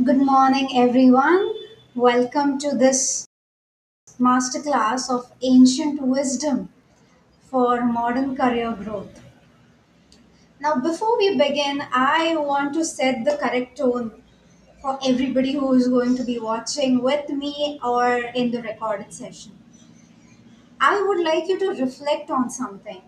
Good morning, everyone. Welcome to this masterclass of ancient wisdom for modern career growth. Now, before we begin, I want to set the correct tone for everybody who is going to be watching with me or in the recorded session. I would like you to reflect on something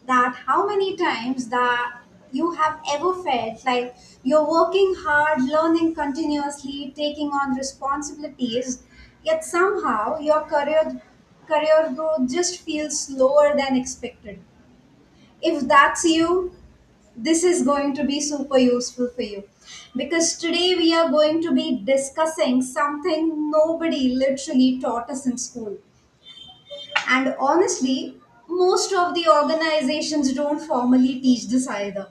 that how many times that you have ever felt like you're working hard, learning continuously, taking on responsibilities, yet somehow your career growth just feels slower than expected. If that's you, this is going to be super useful for you because today we are going to be discussing something nobody literally taught us in school. And honestly, most of the organizations don't formally teach this either.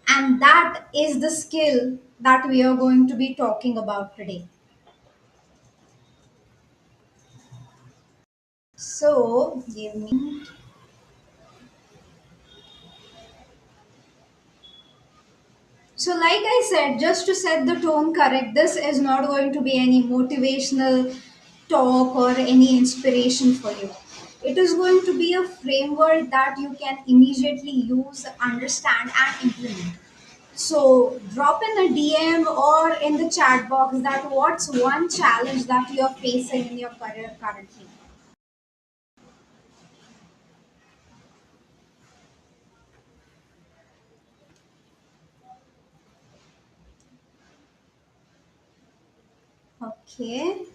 And that is the skill that we are going to be talking about today. So, give me. So, like I said, just to set the tone correct, this is not going to be any motivational talk or any inspiration for you. It is going to be a framework that you can immediately use, understand, and implement. So drop in a DM or in the chat box that what's one challenge that you're facing in your career currently. Okay.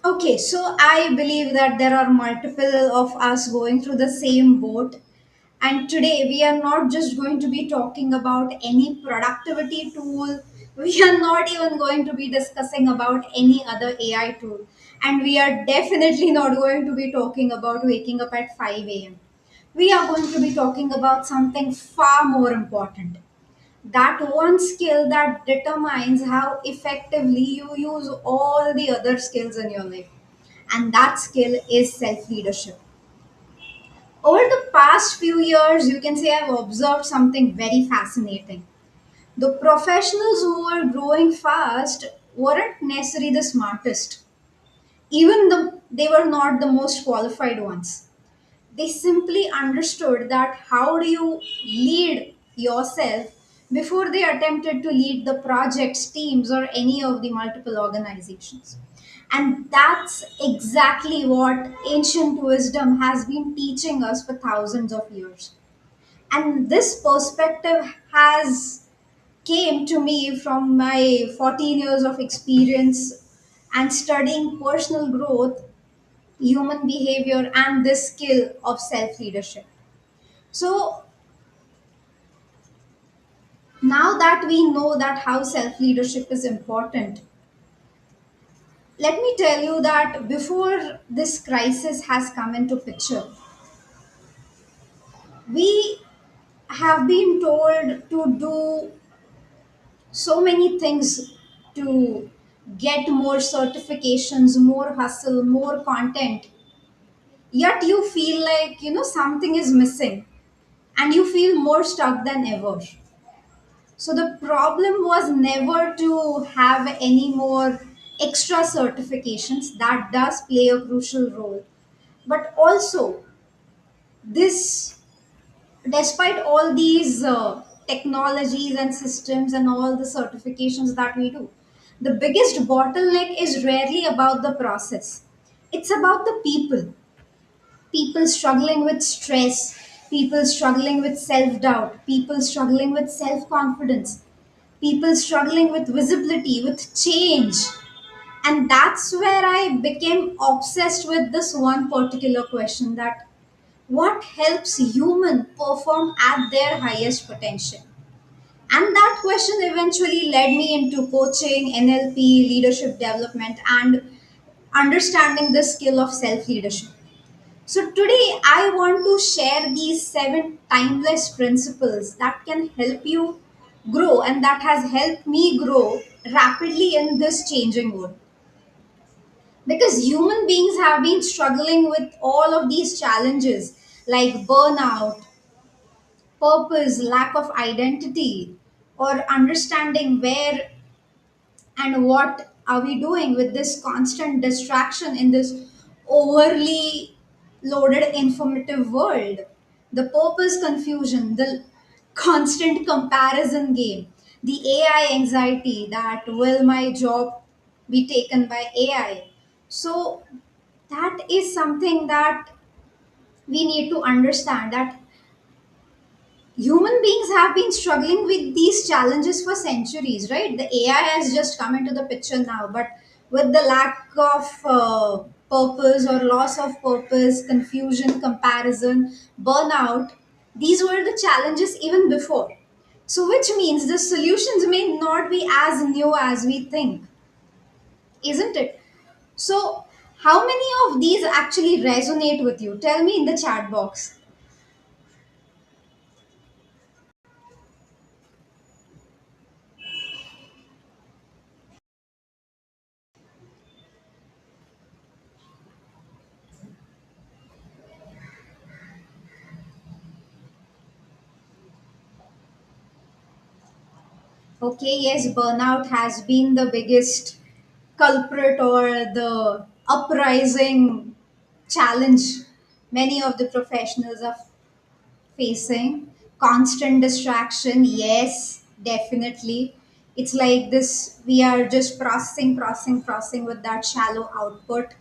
Okay, so I believe that there are multiple of us going through the same boat. And today we are not just going to be talking about any productivity tool. We are not even going to be discussing about any other AI tool. And we are definitely not going to be talking about waking up at 5 a.m. We are going to be talking about something far more important, that one skill that determines how effectively you use all the other skills in your life. And that skill is self leadership. Over the past few years, you can say I've observed something very fascinating. The professionals who were growing fast weren't necessarily the smartest, even though they were not the most qualified ones. They simply understood that how do you lead yourself before they attempted to lead the projects, teams, or any of the multiple organizations. And that's exactly what ancient wisdom has been teaching us for thousands of years. And this perspective has came to me from my 14 years of experience and studying personal growth, human behavior, and this skill of self leadership. So now that we know that how self leadership is important, let me tell you that before this crisis has come into picture, we have been told to do so many things, to get more certifications, more hustle, more content. Yet you feel like, something is missing and you feel more stuck than ever. So the problem was never to have any more extra certifications. That does play a crucial role. But also, this, despite all these technologies and systems and all the certifications that we do, the biggest bottleneck is rarely about the process. It's about the people struggling with stress, people struggling with self doubt, people struggling with self confidence, people struggling with visibility, with change. And that's where I became obsessed with this one particular question, that what helps human perform at their highest potential. And that question eventually led me into coaching, NLP, leadership development, and understanding the skill of self leadership. So, today I want to share these seven timeless principles that can help you grow and that has helped me grow rapidly in this changing world. Because human beings have been struggling with all of these challenges like burnout, purpose, lack of identity, or understanding where and what are we doing with this constant distraction in this overly loaded informative world. The purpose confusion, the constant comparison game, the AI anxiety that will my job be taken by AI. So that is something that we need to understand, that human beings have been struggling with these challenges for centuries, right? The AI has just come into the picture now, but with the lack of purpose or loss of purpose, confusion, comparison, burnout, these were the challenges even before. So which means the solutions may not be as new as we think, isn't it? So how many of these actually resonate with you? Tell me in the chat box. Okay, yes, burnout has been the biggest culprit or the uprising challenge many of the professionals are facing. Constant distraction, yes, definitely. It's like this, we are just processing with that shallow output.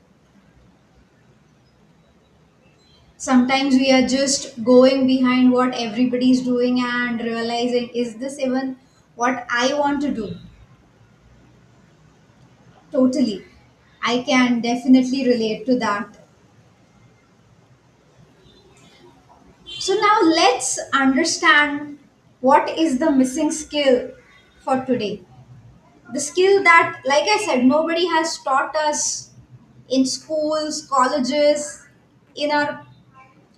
Sometimes we are just going behind what everybody's doing and realizing, is this even what I want to do? Totally. I can definitely relate to that. So now let's understand what is the missing skill for today. The skill that, like I said, nobody has taught us in schools, colleges, in our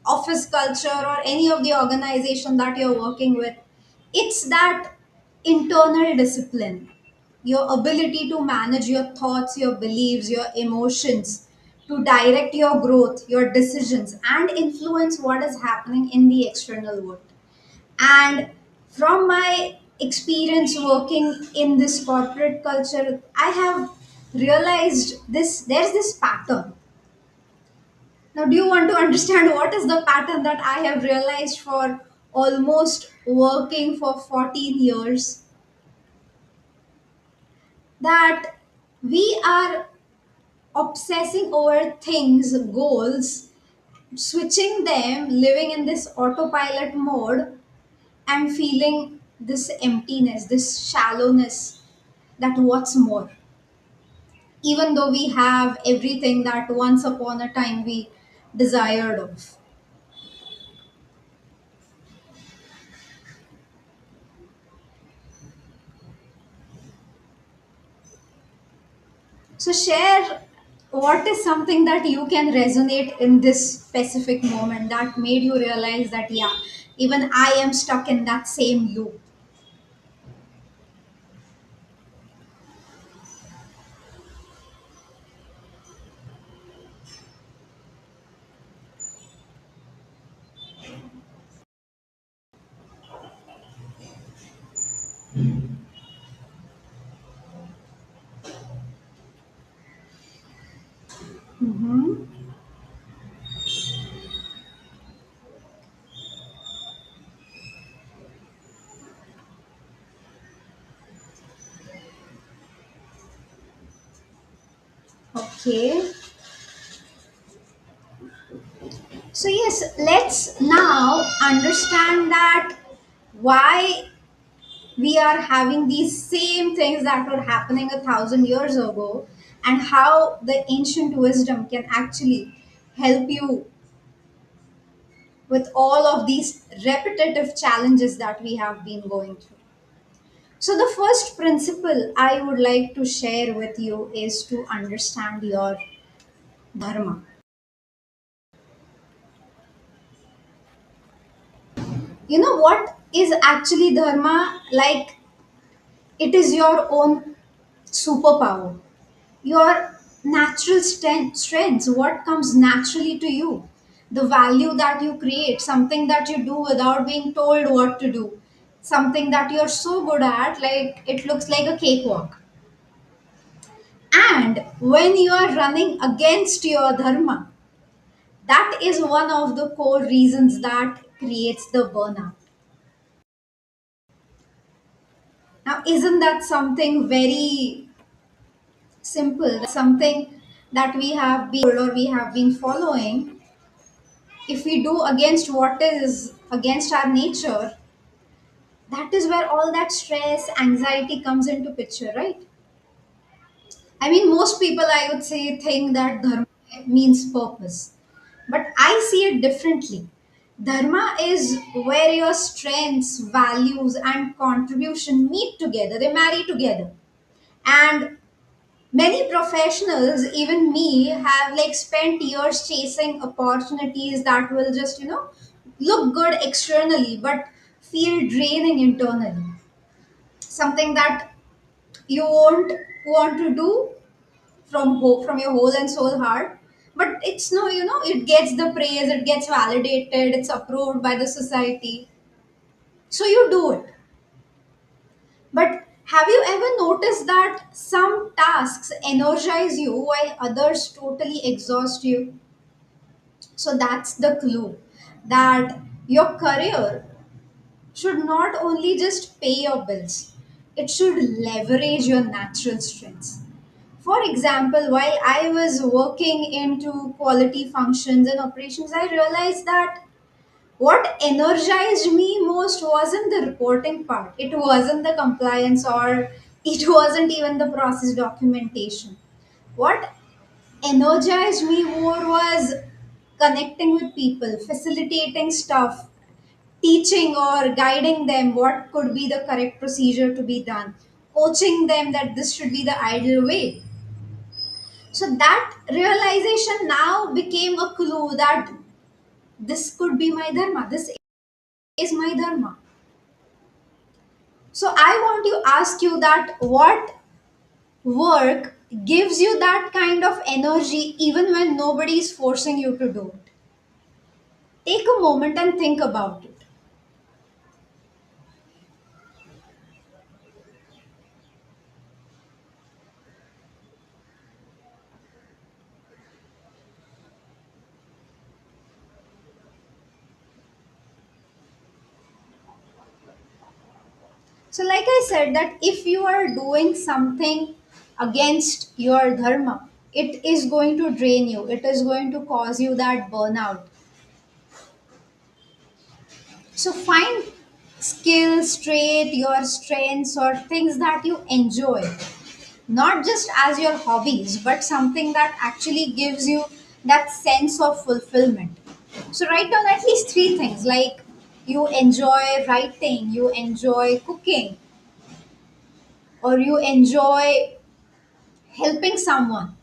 office culture, or any of the organization that you're working with. It's that internal discipline, your ability to manage your thoughts, your beliefs, your emotions, to direct your growth, your decisions, and influence what is happening in the external world. And from my experience working in this corporate culture, I have realized this, there's this pattern. Now, do you want to understand what is the pattern that I have realized for almost working for 14 years? That we are obsessing over things, goals, switching them, living in this autopilot mode, and feeling this emptiness, this shallowness, that what's more, even though we have everything that once upon a time we desired of. So, share what is something that you can resonate in this specific moment that made you realize that, yeah, even I am stuck in that same loop. Mm-hmm. Okay. So, yes, let's now understand that why we are having these same things that were happening 1,000 years ago, and how the ancient wisdom can actually help you with all of these repetitive challenges that we have been going through. So, the first principle I would like to share with you is to understand your dharma. You know what is actually dharma? Like, it is your own superpower, your natural strengths, what comes naturally to you, the value that you create, something that you do without being told what to do, something that you're so good at, like it looks like a cakewalk. And when you are running against your dharma, that is one of the core reasons that creates the burnout. Now, isn't that something very simple, something that we have been or we have been following? If we do against what is against our nature, that is where all that stress, anxiety comes into picture, right? I mean, most people, I would say, think that dharma means purpose, but I see it differently. Dharma is where your strengths, values, and contribution meet together, they marry together. And many professionals, even me, have like spent years chasing opportunities that will just, look good externally but feel draining internally. Something that you won't want to do from your whole and soul heart, but it's no, it gets the praise, it gets validated, it's approved by the society, so you do it. But have you ever noticed that some tasks energize you while others totally exhaust you? So that's the clue that your career should not only just pay your bills, it should leverage your natural strengths. For example, while I was working into quality functions and operations, I realized that what energized me most wasn't the reporting part, it wasn't the compliance, or it wasn't even the process documentation. What energized me more was connecting with people, facilitating stuff, teaching or guiding them what could be the correct procedure to be done, coaching them that this should be the ideal way. So that realization now became a clue that this could be my dharma, this is my dharma. So I want to ask you that what work gives you that kind of energy even when nobody is forcing you to do it? Take a moment and think about it. So, like I said, that if you are doing something against your dharma, it is going to drain you, it is going to cause you that burnout. So, find skills, trait, your strengths, or things that you enjoy, not just as your hobbies, but something that actually gives you that sense of fulfillment. So, write down at least three things like you enjoy writing, you enjoy cooking, or you enjoy helping someone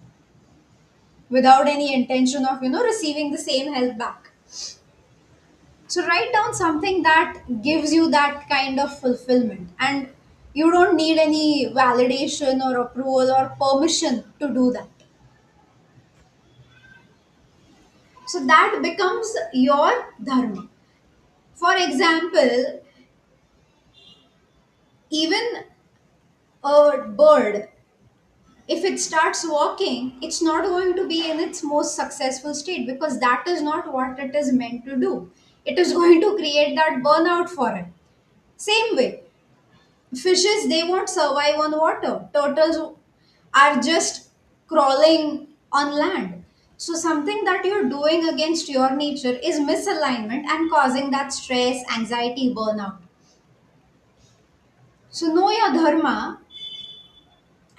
without any intention of receiving the same help back. So write down something that gives you that kind of fulfillment, and you don't need any validation or approval or permission to do that. So that becomes your dharma. For example, even a bird, if it starts walking, it's not going to be in its most successful state because that is not what it is meant to do. It is going to create that burnout for it. Same way, fishes, they won't survive on water. Turtles are just crawling on land. So something that you're doing against your nature is misalignment and causing that stress, anxiety, burnout. So know your dharma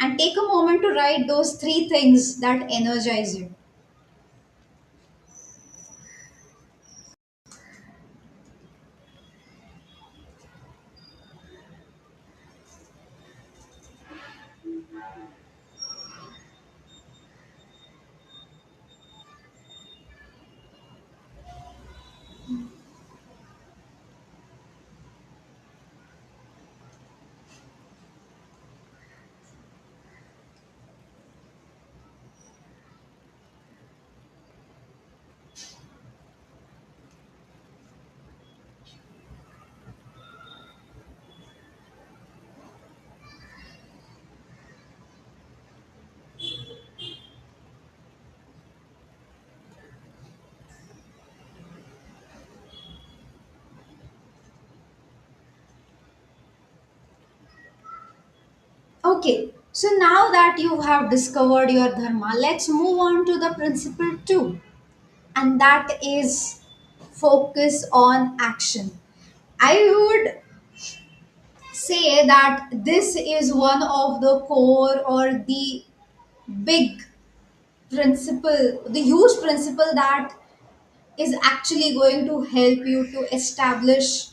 and take a moment to write those three things that energize you. Okay, so now that you have discovered your dharma, let's move on to the principle two, and that is focus on action. I would say that this is one of the core or the big principle, the huge principle that is actually going to help you to establish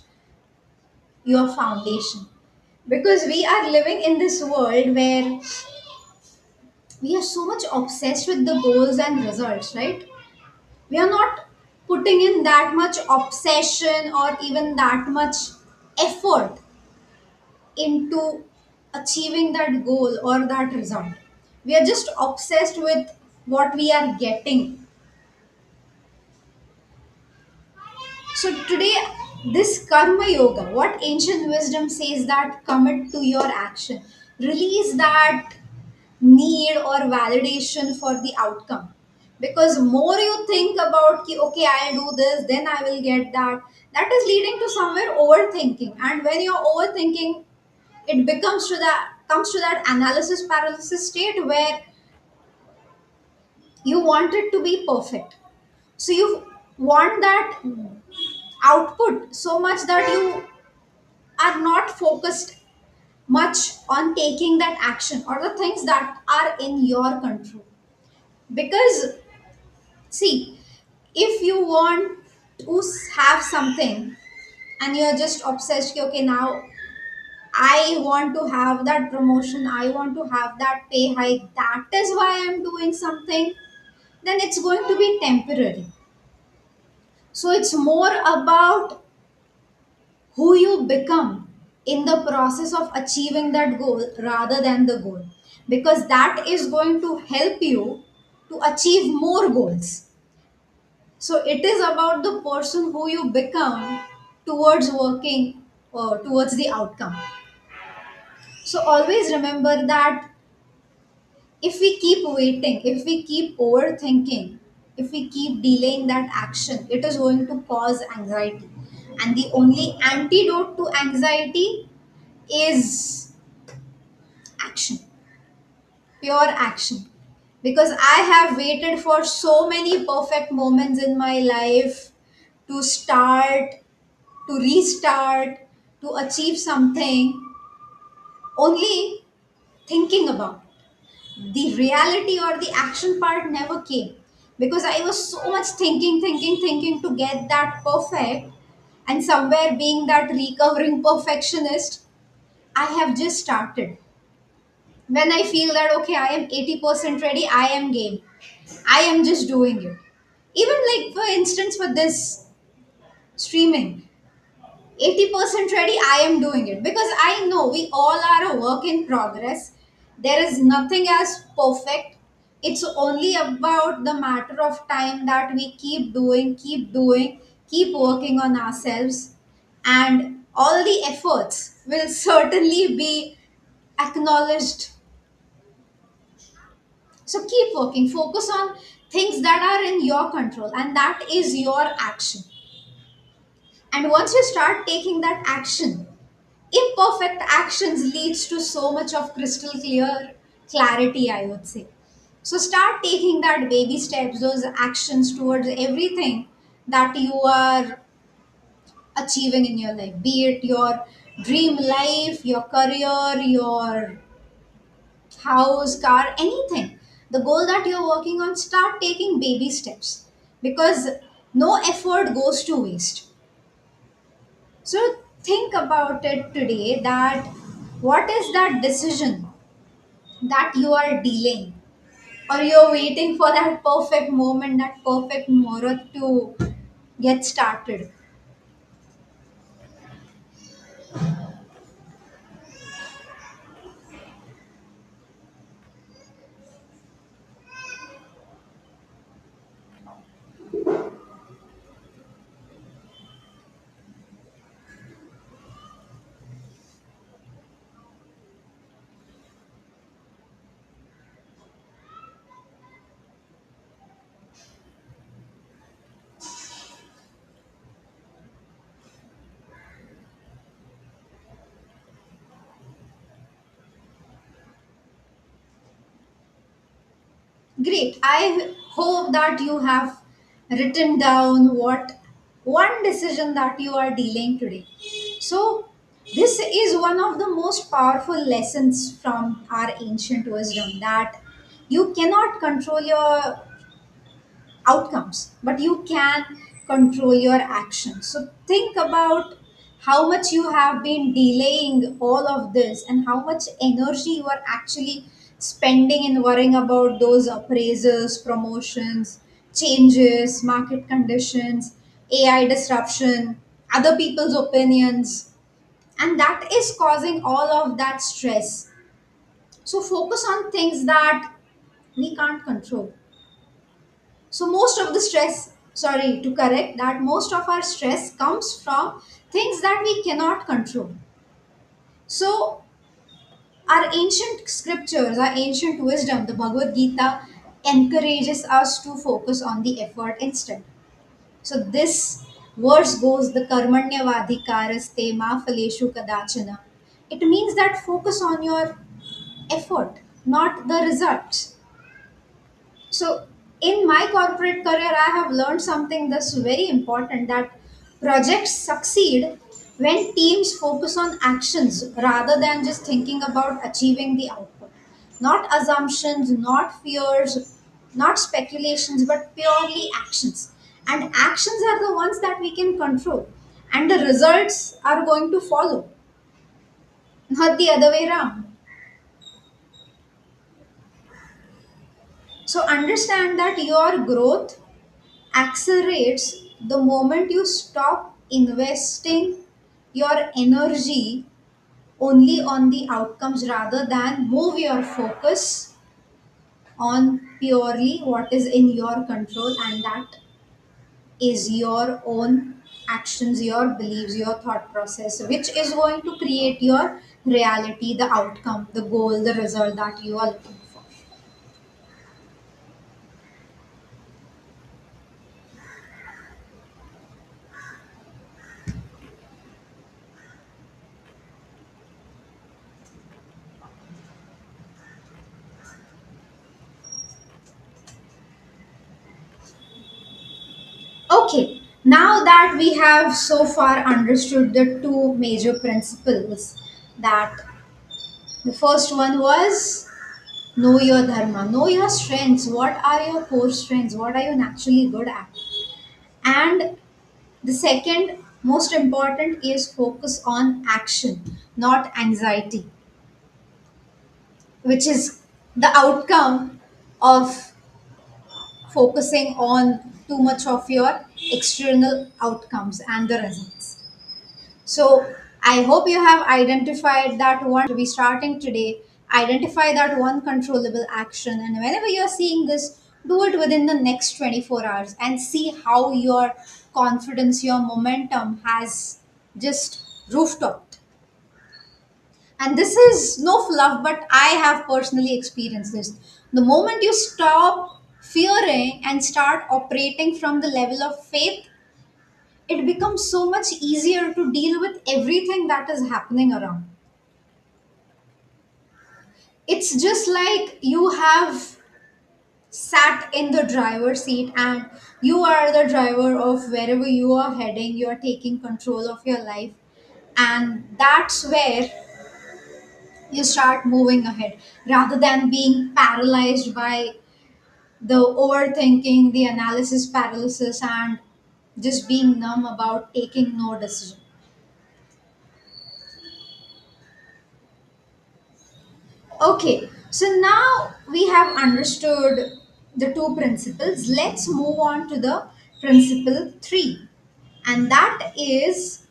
your foundation. Because we are living in this world where we are so much obsessed with the goals and results, right? We are not putting in that much obsession or even that much effort into achieving that goal or that result. We are just obsessed with what we are getting. So today, this karma yoga, what ancient wisdom says that commit to your action, release that need or validation for the outcome. Because more you think about ki, okay, I'll do this, then I will get that. That is leading to somewhere overthinking. And when you're overthinking, it becomes to that comes to that analysis paralysis state where you want it to be perfect. So you want that output so much that you are not focused much on taking that action or the things that are in your control. Because, see, if you want to have something and you're just obsessed, okay, now I want to have that promotion, I want to have that pay hike, that is why I'm doing something, then it's going to be temporary. So it's more about who you become in the process of achieving that goal rather than the goal, because that is going to help you to achieve more goals. So it is about the person who you become towards working towards the outcome. So always remember that if we keep waiting, if we keep overthinking, if we keep delaying that action, it is going to cause anxiety. And the only antidote to anxiety is action, pure action. Because I have waited for so many perfect moments in my life to start, to restart, to achieve something, only thinking about it. The reality or the action part never came because I was so much thinking to get that perfect. And somewhere, being that recovering perfectionist, I have just started. When I feel that, okay, I am 80% ready, I am game. I am just doing it. Even like, for instance, for this streaming, 80% ready, I am doing it because I know we all are a work in progress. There is nothing as perfect. It's only about the matter of time that we keep doing, keep working on ourselves, and all the efforts will certainly be acknowledged. So keep working, focus on things that are in your control, and that is your action. And once you start taking that action, imperfect actions leads to so much of crystal clear clarity, I would say. So start taking that baby steps, those actions towards everything that you are achieving in your life, be it your dream life, your career, your house, car, anything. The goal that you're working on, start taking baby steps because no effort goes to waste. So think about it today that what is that decision that you are delaying, or you're waiting for that perfect moment, that perfect muhurat to get started. Great. I hope that you have written down what one decision that you are delaying today. So, this is one of the most powerful lessons from our ancient wisdom, that you cannot control your outcomes, but you can control your actions. So think about how much you have been delaying all of this and how much energy you are actually spending in worrying about those appraisals, promotions, changes, market conditions, AI disruption, other people's opinions, and that is causing all of that stress. So focus on things that we can't control. So most of the stress, sorry to correct that, most of our stress comes from things that we cannot control. So our ancient scriptures, our ancient wisdom, the Bhagavad Gita encourages us to focus on the effort instead. So this verse goes, the karmanya vadhikaraste ma phaleshu kadachana. It means that focus on your effort, not the results. So, in my corporate career, I have learned something that's very important, that projects succeed when teams focus on actions rather than just thinking about achieving the output. Not assumptions, not fears, not speculations, but purely actions. And actions are the ones that we can control, and the results are going to follow, not the other way around. So, understand that your growth accelerates the moment you stop investing your energy only on the outcomes rather than move your focus on purely what is in your control, and that is your own actions, your beliefs, your thought process, which is going to create your reality, the outcome, the goal, the result that you are looking for. Okay, now that we have so far understood the two major principles, that the first one was know your dharma, know your strengths, what are your core strengths, what are you naturally good at. And the second most important is focus on action, not anxiety, which is the outcome of focusing on too much of your external outcomes and the results. So I hope you have identified that one to be starting today. Identify that one controllable action, and whenever you're seeing this, do it within the next 24 hours and see how your confidence, your momentum has just rooftopped. And this is no fluff, but I have personally experienced this. The moment you stop fearing and start operating from the level of faith, it becomes so much easier to deal with everything that is happening around. It's just like you have sat in the driver's seat and you are the driver of wherever you are heading, you are taking control of your life, and that's where You start moving ahead rather than being paralyzed by the overthinking, the analysis paralysis, and just being numb about taking no decision. Okay, so now we have understood the two principles. Let's move on to the principle 3, and that is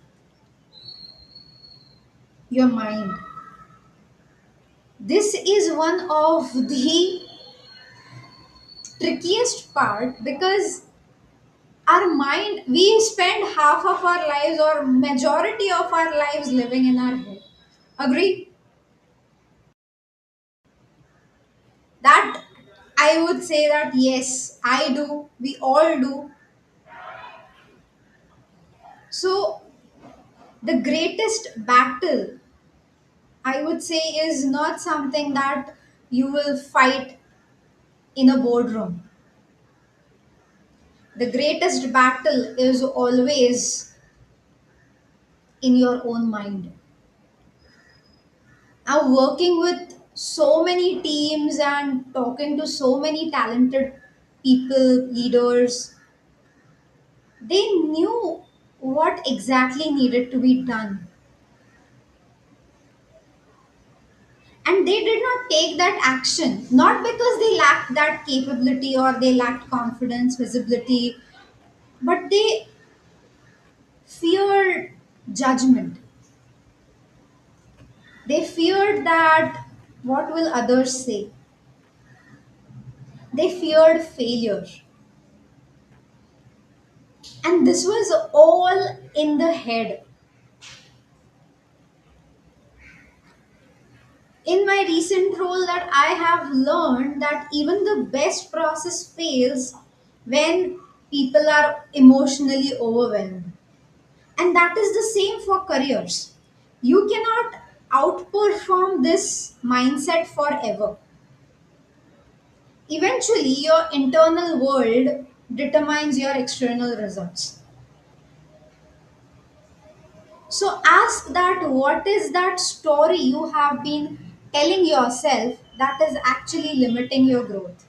your mind. This is one of the trickiest part because our mind, we spend half of our lives or majority of our lives living in our head. Agree? That I would say that yes, I do, we all do. So the greatest battle, I would say, is not something that you will fight in a boardroom. The greatest battle is always in your own mind. Now, working with so many teams and talking to so many talented people, leaders, they knew what exactly needed to be done. And they did not take that action, not because they lacked that capability or they lacked confidence, visibility, but they feared judgment. They feared that what will others say. They feared failure. And this was all in the head. In my recent role, that I have learned that even the best process fails when people are emotionally overwhelmed. And that is the same for careers. You cannot outperform this mindset forever. Eventually, your internal world determines your external results. So ask that what is that story you have been telling yourself that is actually limiting your growth?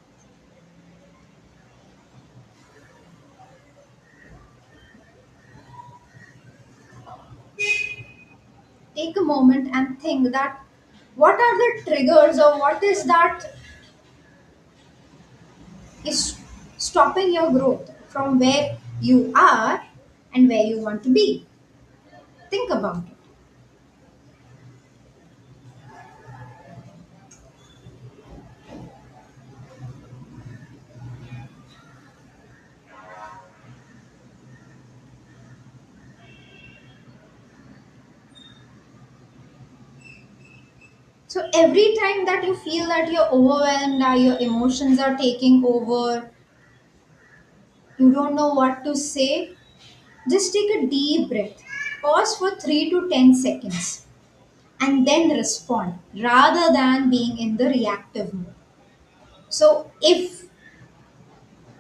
Take a moment and think that what are the triggers or what is that is stopping your growth from where you are and where you want to be. Think about it. So every time that you feel that you're overwhelmed, your emotions are taking over, you don't know what to say, just take a deep breath. Pause for 3 to 10 seconds and then respond rather than being in the reactive mode. So if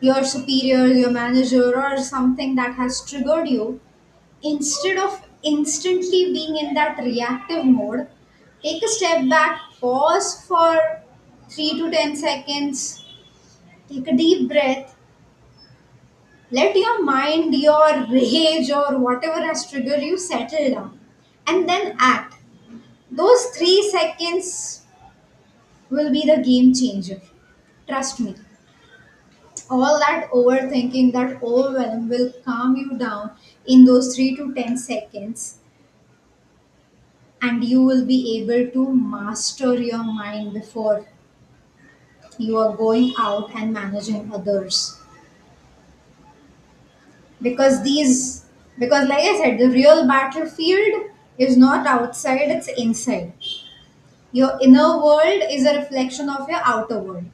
your superior, your manager, or something that has triggered you, instead of instantly being in that reactive mode, take a step back, pause for 3 to 10 seconds, take a deep breath, let your mind, your rage, or whatever has triggered you settle down, and then act. Those 3 seconds will be the game changer. Trust me. All that overthinking, that overwhelm will calm you down in those 3 to 10 seconds, and you will be able to master your mind before you are going out and managing others. Because these because like I said, the real battlefield is not outside, it's inside. Your inner world is a reflection of your outer world.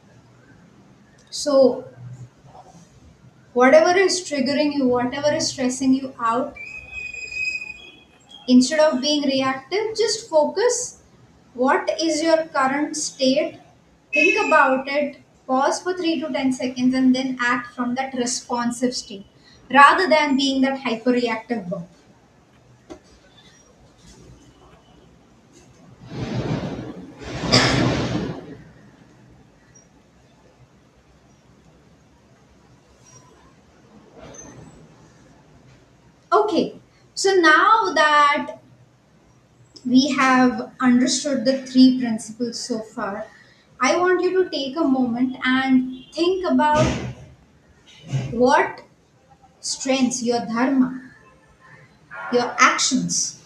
So whatever is triggering you, whatever is stressing you out, instead of being reactive, just focus. What is your current state? Think about it, pause for 3 to 10 seconds, and then act from that responsive state rather than being that hyper reactive bump. Okay, so now that we have understood the three principles so far, I want you to take a moment and think about what strengths your dharma, your actions,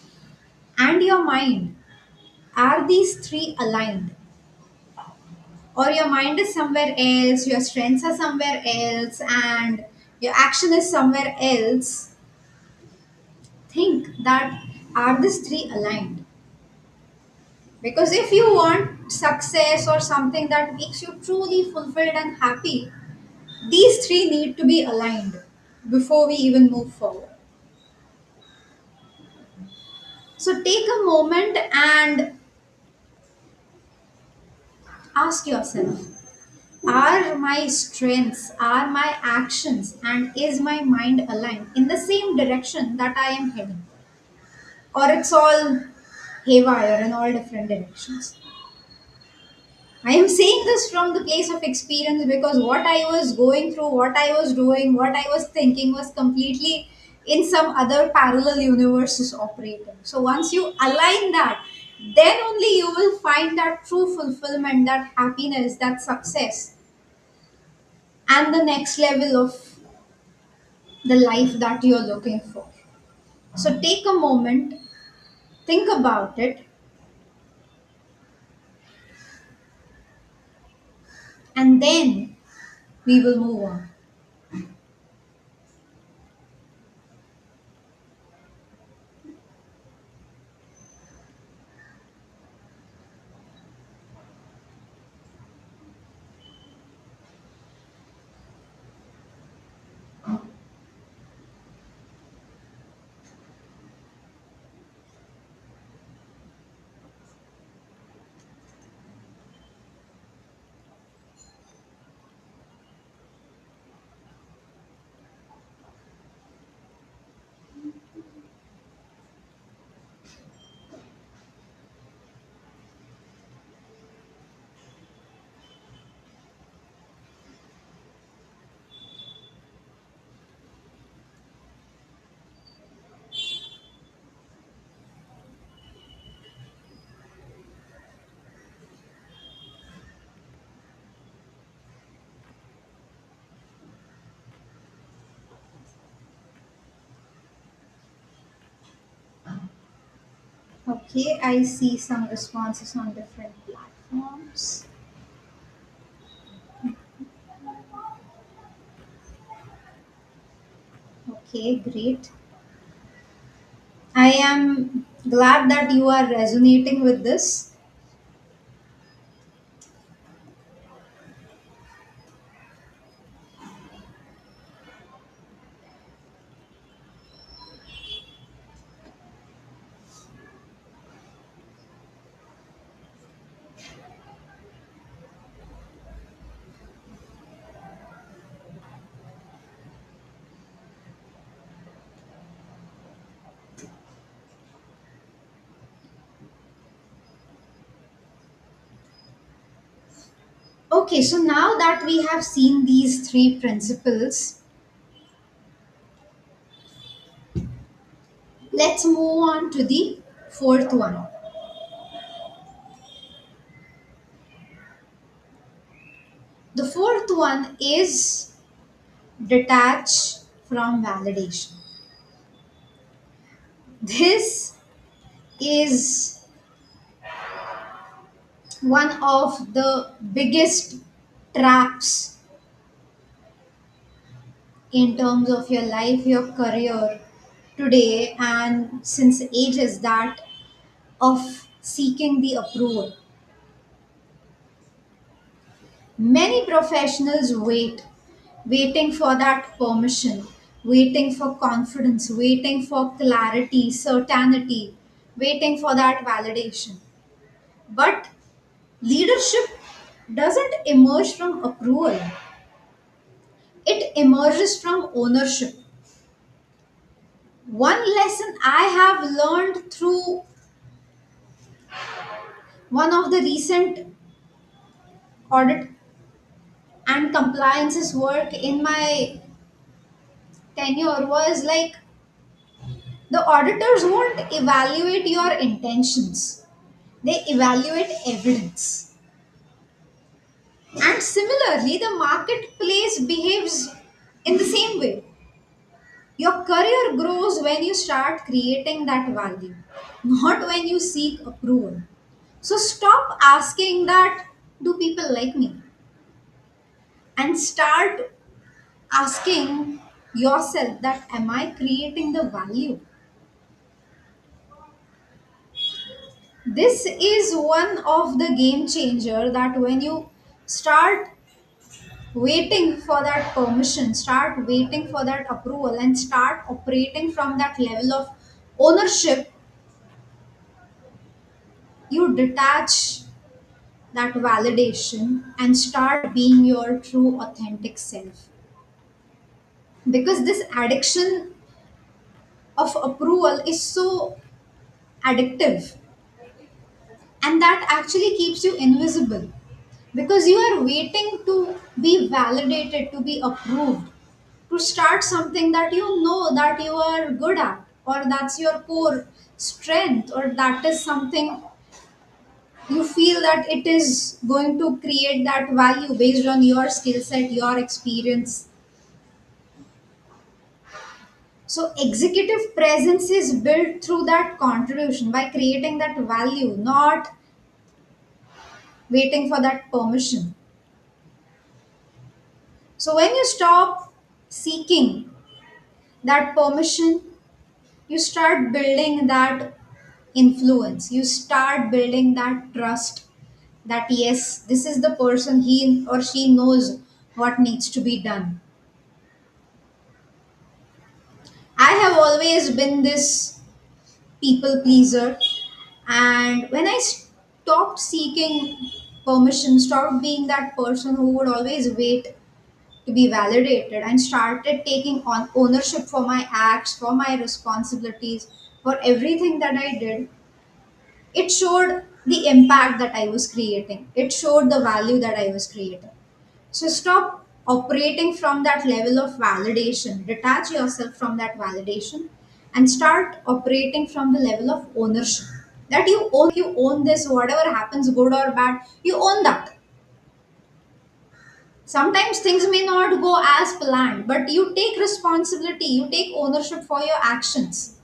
and your mind. Are these three aligned? Or your mind is somewhere else, your strengths are somewhere else, and your action is somewhere else? Think that are these three aligned? Because if you want success or something that makes you truly fulfilled and happy, these three need to be aligned before we even move forward. So take a moment and ask yourself, are my strengths, are my actions, and is my mind aligned in the same direction that I am heading? Or it's all haywire in all different directions? I am saying this from the place of experience because what I was going through, what I was doing, what I was thinking was completely in some other parallel universes operating. So once you align that, then only you will find that true fulfillment, that happiness, that success, and the next level of the life that you're looking for. So take a moment, think about it, and then we will move on. Okay, I see some responses on different platforms. Okay, great. I am glad that you are resonating with this. Okay, so now that we have seen these three principles, let's move on to the fourth one. The fourth one is detach from validation. This is one of the biggest traps in terms of your life, your career today, and since ages, that of seeking the approval. Many professionals waiting for that permission, waiting for confidence, waiting for clarity, certainty, waiting for that validation. But leadership doesn't emerge from approval, it emerges from ownership. One lesson I have learned through one of the recent audit and compliances work in my tenure was like, The auditors won't evaluate your intentions, they evaluate evidence. And similarly, the marketplace behaves in the same way. Your career grows when you start creating that value, not when you seek approval. So stop asking that, do people like me? And start asking yourself that, am I creating the value? This is one of the game changer, that when you start waiting for that permission, start waiting for that approval, and start operating from that level of ownership, you detach that validation and start being your true authentic self. Because this addiction of approval is so addictive, and that actually keeps you invisible, because you are waiting to be validated, to be approved, to start something that you know that you are good at, or that's your core strength, or that is something you feel that it is going to create that value based on your skill set, your experience. So executive presence is built through that contribution, by creating that value, not waiting for that permission. So when you stop seeking that permission, you start building that influence, you start building that trust, that yes, this is the person, he or she knows what needs to be done. I have always been this people pleaser, and when I stopped seeking permission, stopped being that person who would always wait to be validated, and started taking on ownership for my acts, for my responsibilities, for everything that I did, it showed the impact that I was creating. It showed the value that I was creating. So stop operating from that level of validation. Detach yourself from that validation and start operating from the level of ownership. That you own this, whatever happens, good or bad, you own that. Sometimes things may not go as planned, but you take responsibility, you take ownership for your actions.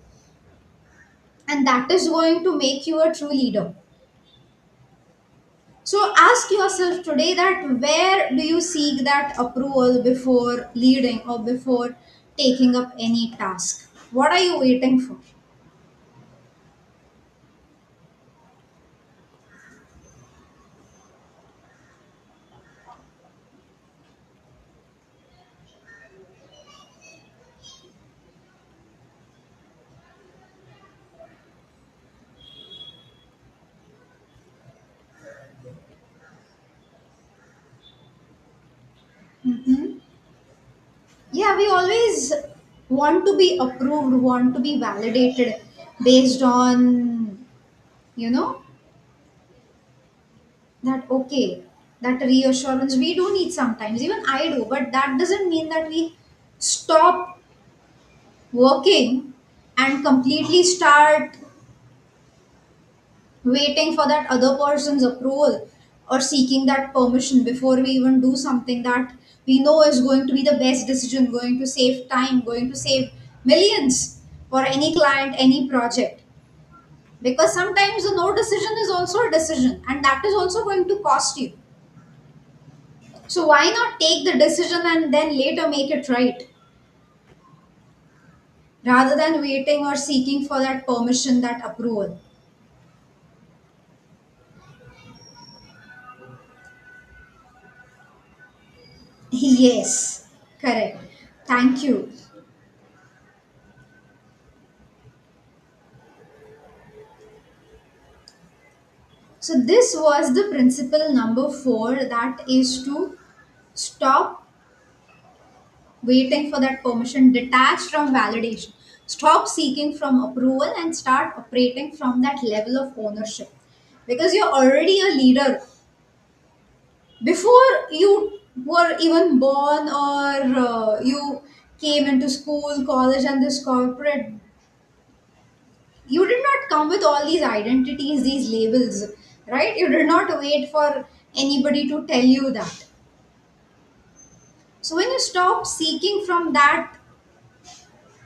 And that is going to make you a true leader. So ask yourself today, that where do you seek that approval before leading or before taking up any task? What are you waiting for? Yeah, we always want to be approved, want to be validated based on, you know, that okay, that reassurance we do need sometimes. Even I do, but that doesn't mean that we stop working and completely start waiting for that other person's approval, or seeking that permission before we even do something that we know is going to be the best decision, going to save time, going to save millions for any client, any project. Because sometimes the no decision is also a decision, and that is also going to cost you. So why not take the decision and then later make it right, rather than waiting or seeking for that permission, that approval? Yes, correct. Thank you. So this was the principle number 4, that is to stop waiting for that permission, detach from validation, stop seeking from approval, and start operating from that level of ownership. Because you're already a leader before you were even born, or you came into school, college, and this corporate. You did not come with all these identities, these labels, right? You did not wait for anybody to tell you that. So when you stop seeking from that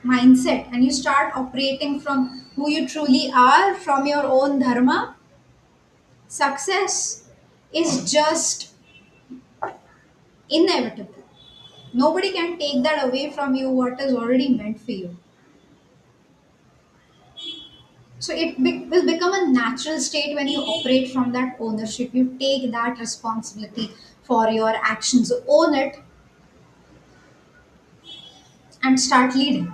mindset and you start operating from who you truly are, from your own dharma, success is just inevitable. Nobody can take that away from you, what is already meant for you. So will become a natural state when you operate from that ownership. You take that responsibility for your actions, own it, and start leading.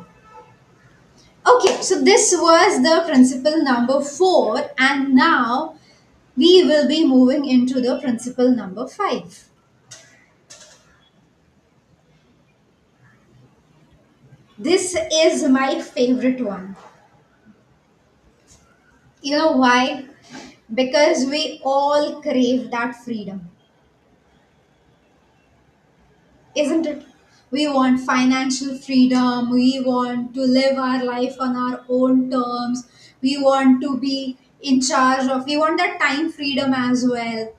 Okay, so this was the principle number 4, and now we will be moving into the principle number 5. This is my favorite one. You know why? Because we all crave that freedom, isn't it? We want financial freedom, we want to live our life on our own terms, we want to be in charge of, we want that time freedom as well.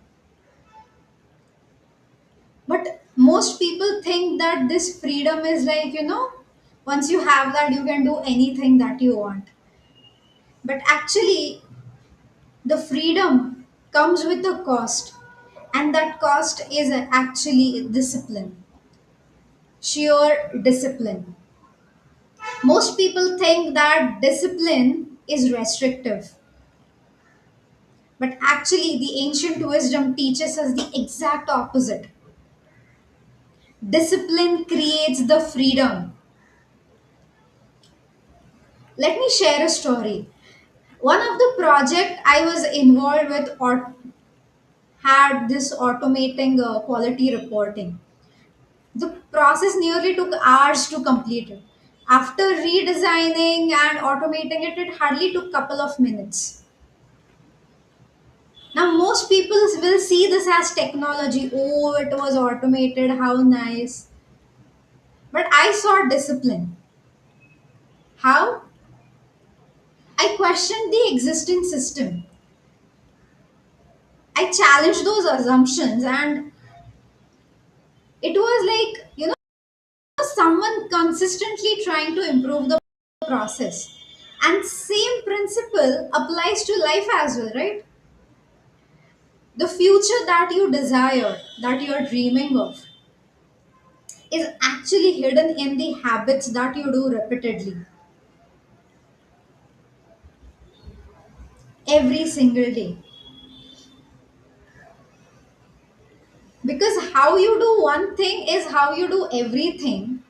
But most people think that this freedom is like, once you have that, you can do anything that you want. But actually, the freedom comes with a cost, and that cost is actually discipline, sheer discipline. Most people think that discipline is restrictive, but actually, the ancient wisdom teaches us the exact opposite. Discipline creates the freedom. Let me share a story. One of the project I was involved with or had this automating quality reporting. The process nearly took hours to complete it. After redesigning and automating it, it hardly took couple of minutes. Now most people will see this as technology. Oh, it was automated, how nice. But I saw discipline. How? I questioned the existing system. I challenged those assumptions, and it was like, someone consistently trying to improve the process. And same principle applies to life as well, right? The future that you desire, that you are dreaming of, is actually hidden in the habits that you do repeatedly every single day. Because how you do one thing is how you do everything.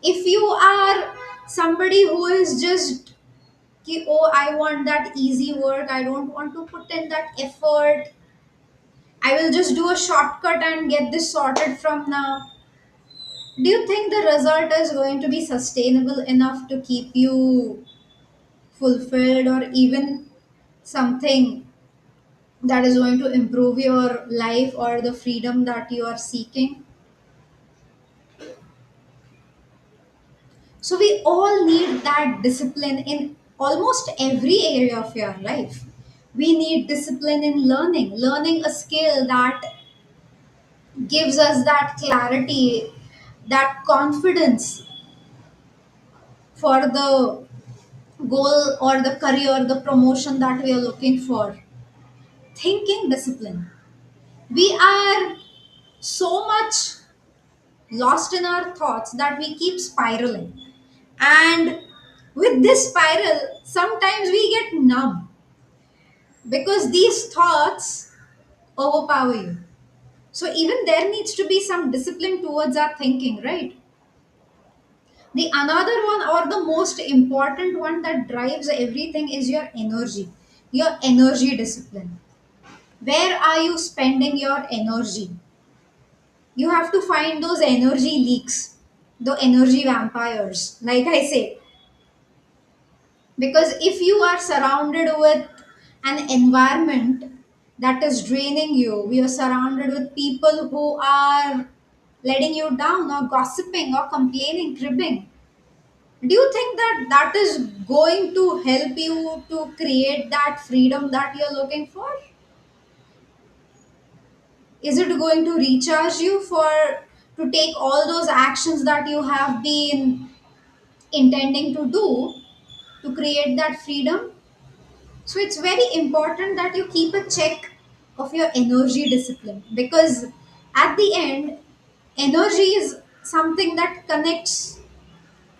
If you are somebody who is just, "Ki, oh, I want that easy work, I don't want to put in that effort, I will just do a shortcut and get this sorted from now." Do you think the result is going to be sustainable enough to keep you fulfilled, or even something that is going to improve your life or the freedom that you are seeking? So, we all need that discipline in almost every area of your life. We need discipline in learning a skill that gives us that clarity, that confidence for the goal or the career, the promotion that we are looking for. Thinking discipline. We are so much lost in our thoughts that we keep spiraling. And with this spiral, sometimes we get numb because these thoughts overpower you. So, even there needs to be some discipline towards our thinking, right? The another one, or the most important one that drives everything, is your energy discipline. Where are you spending your energy? You have to find those energy leaks, the energy vampires, like I say. Because if you are surrounded with an environment that is draining you, we are surrounded with people who are letting you down, or gossiping, or complaining, cribbing. Do you think that that is going to help you to create that freedom that you're looking for? Is it going to recharge you for to take all those actions that you have been intending to do to create that freedom? So it's very important that you keep a check of your energy discipline, because at the end, energy is something that connects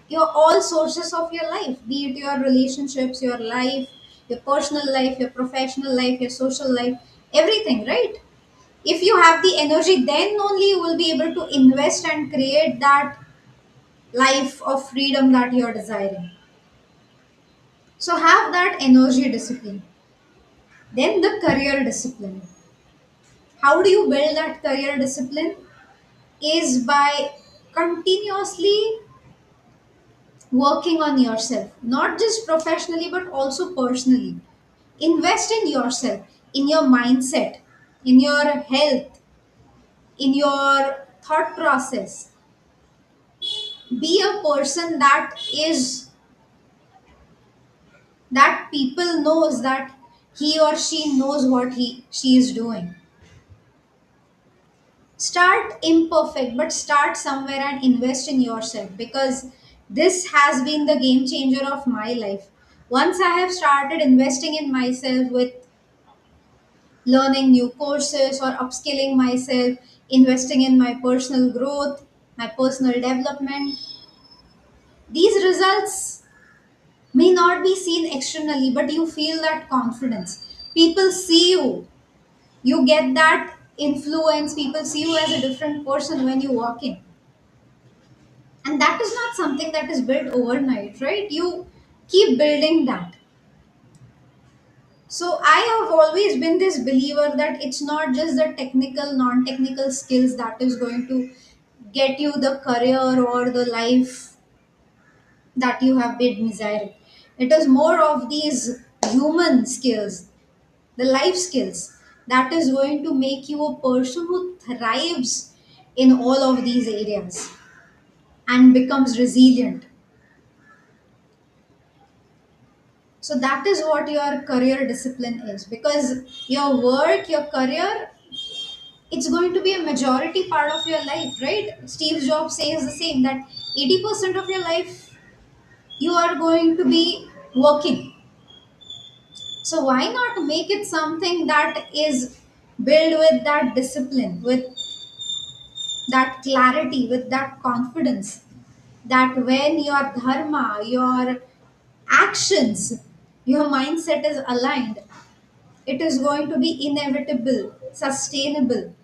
your all sources of your life, be it your relationships, your life, your personal life, your professional life, your social life, everything, right? If you have the energy, then only you will be able to invest and create that life of freedom that you're desiring. So have that energy discipline. Then the career discipline. How do you build that career discipline? Is by continuously working on yourself, not just professionally but also personally. Invest in yourself, in your mindset, in your health, in your thought process. Be a person that people knows that he or she knows what he she is doing. Start imperfect, but start somewhere and invest in yourself, because this has been the game changer of my life. Once I have started investing in myself with learning new courses or upskilling myself, investing in my personal growth, my personal development, these results may not be seen externally, but you feel that confidence. People see you, you get that influence, people see you as a different person when you walk in. And that is not something that is built overnight, right? You keep building that. So I have always been this believer that it's not just the technical non-technical skills that is going to get you the career or the life that you have been desiring. It is more of these human skills, the life skills, that is going to make you a person who thrives in all of these areas and becomes resilient. So that is what your career discipline is, because your work, your career, it's going to be a majority part of your life, right? Steve Jobs says the same, that 80% of your life you are going to be working. So why not make it something that is built with that discipline, with that clarity, with that confidence, that when your dharma, your actions, your mindset is aligned, it is going to be inevitable, sustainable,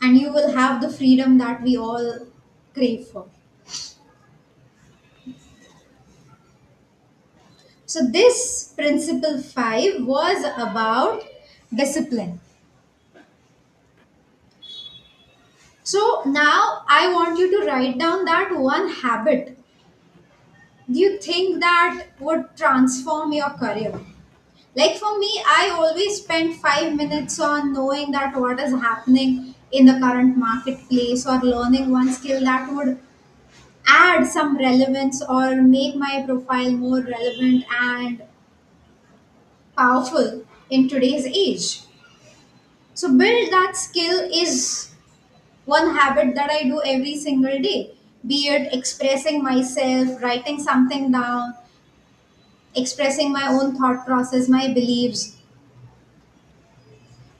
and you will have the freedom that we all crave for. So, this principle 5 was about discipline. So, now I want you to write down that one habit do you think that would transform your career. Like for me, I always spend 5 minutes on knowing that what is happening in the current marketplace, or learning one skill that would add some relevance or make my profile more relevant and powerful in today's age. So, build that skill is one habit that I do every single day, be it expressing myself, writing something down, expressing my own thought process, my beliefs.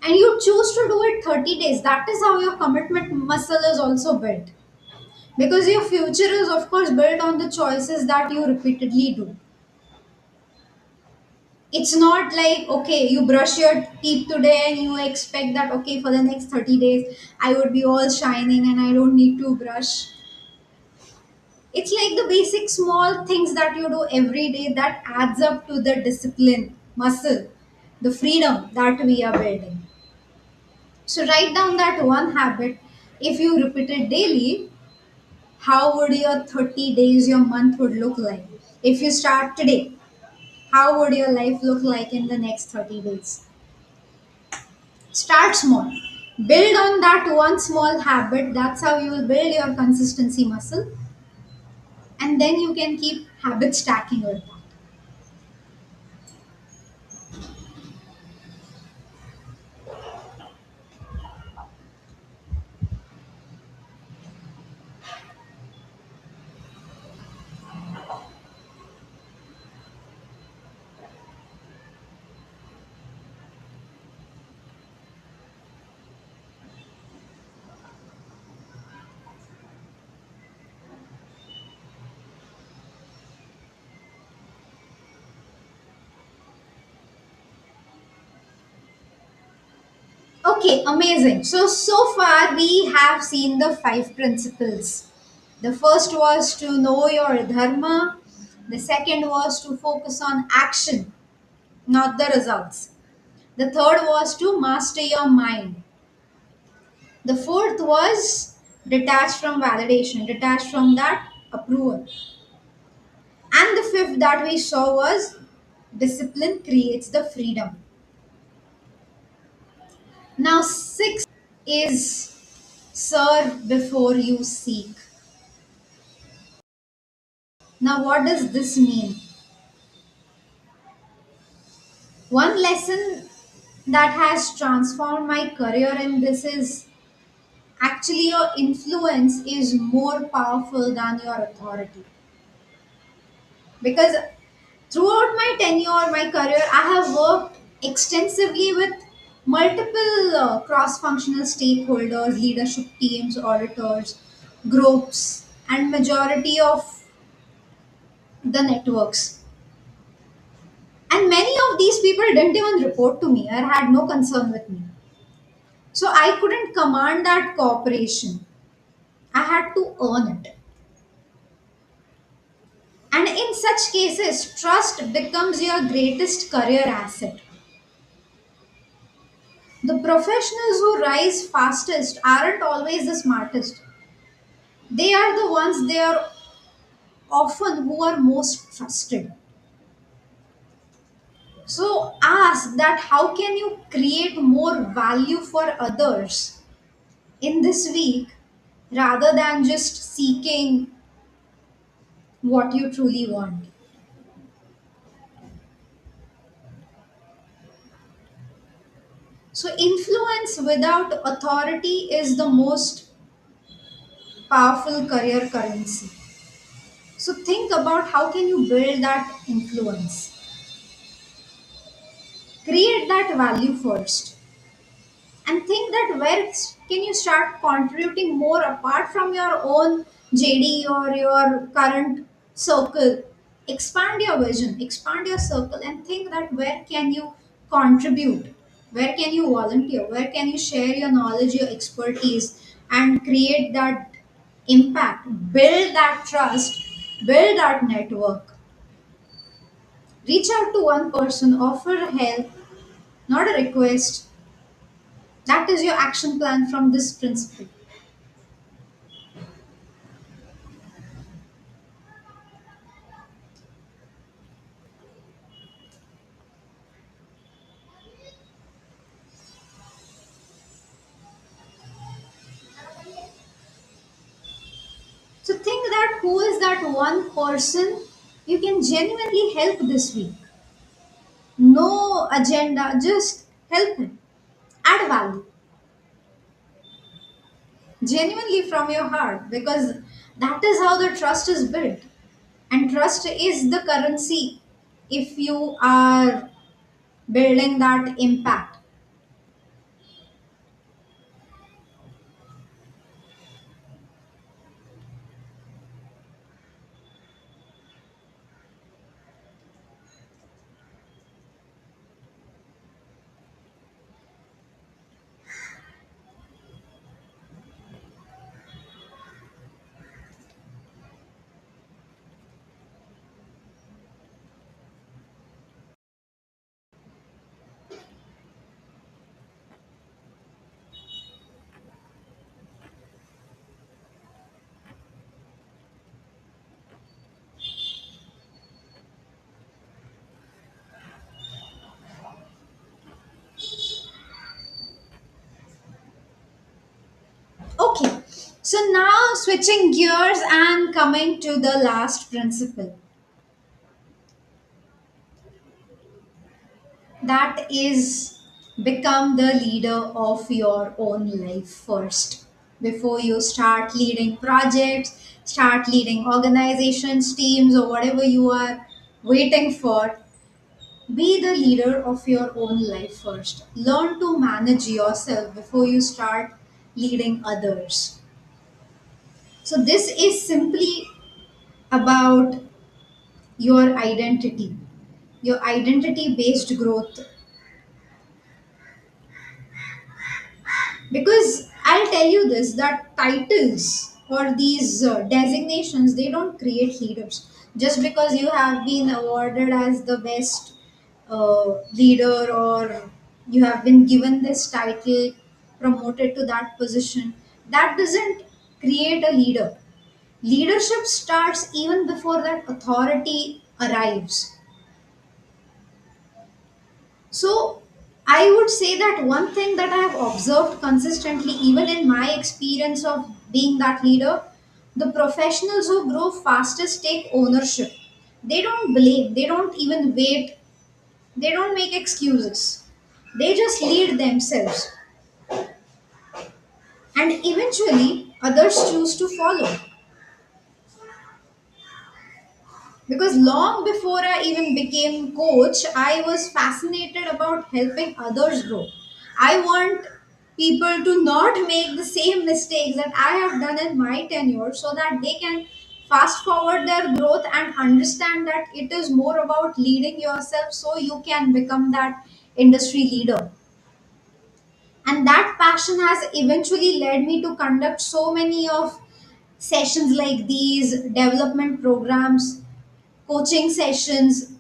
And you choose to do it 30 days. That is how your commitment muscle is also built. Because your future is, of course, built on the choices that you repeatedly do. It's not like, okay, you brush your teeth today and you expect that, okay, for the next 30 days, I would be all shining and I don't need to brush. It's like the basic small things that you do every day that adds up to the discipline, muscle, the freedom that we are building. So write down that one habit. If you repeat it daily, how would your 30 days, your month would look like? If you start today, how would your life look like in the next 30 days? Start small. Build on that one small habit. That's how you will build your consistency muscle. and then you can keep habit stacking with that. Okay, amazing. So far we have seen the five principles. The first was to know your dharma. The second was to focus on action, not the results. The third was to master your mind. The fourth was detached from validation, detached from that approval. And the fifth that we saw was discipline creates the freedom. Now, sixth is serve before you seek. Now, what does this mean? One lesson that has transformed my career in this is actually your influence is more powerful than your authority. Because throughout my tenure, my career, I have worked extensively with multiple cross functional stakeholders, leadership teams, auditors, groups, and majority of the networks. And many of these people didn't even report to me or had no concern with me. So I couldn't command that cooperation. I had to earn it. And in such cases, trust becomes your greatest career asset. The professionals who rise fastest aren't always the smartest. They are the ones they are often who are most trusted. So ask that how can you create more value for others in this week rather than just seeking what you truly want. So influence without authority is the most powerful career currency. So think about how can you build that influence. Create that value first and think that can you start contributing more apart from your own JD or your current circle. Expand your vision, expand your circle, and think that where can you contribute, where can you volunteer, where can you share your knowledge, your expertise, and create that impact, build that trust, build that network. Reach out to one person, offer help, not a request. That is your action plan from this principle. So think that who is that one person you can genuinely help this week. No agenda, just help him. Add value. Genuinely from your heart because that is how the trust is built. And trust is the currency if you are building that impact. So now switching gears and coming to the last principle, that is, become the leader of your own life first. Before you start leading projects, start leading organizations, teams, or whatever you are waiting for, be the leader of your own life first. Learn to manage yourself before you start leading others. So, this is simply about your identity based growth. Because I'll tell you this, that titles or these designations, they don't create leaders. Just because you have been awarded as the best leader, or you have been given this title, promoted to that position, that doesn't create a leader. Leadership starts even before that authority arrives. So, I would say that one thing that I have observed consistently, even in my experience of being that leader, the professionals who grow fastest take ownership. They don't blame, they don't even wait, they don't make excuses. They just lead themselves, and eventually others choose to follow. Because long before I even became coach, I was fascinated about helping others grow. I want people to not make the same mistakes that I have done in my tenure, so that they can fast forward their growth and understand that it is more about leading yourself so you can become that industry leader. And that passion has eventually led me to conduct so many of sessions like these, development programs, coaching sessions,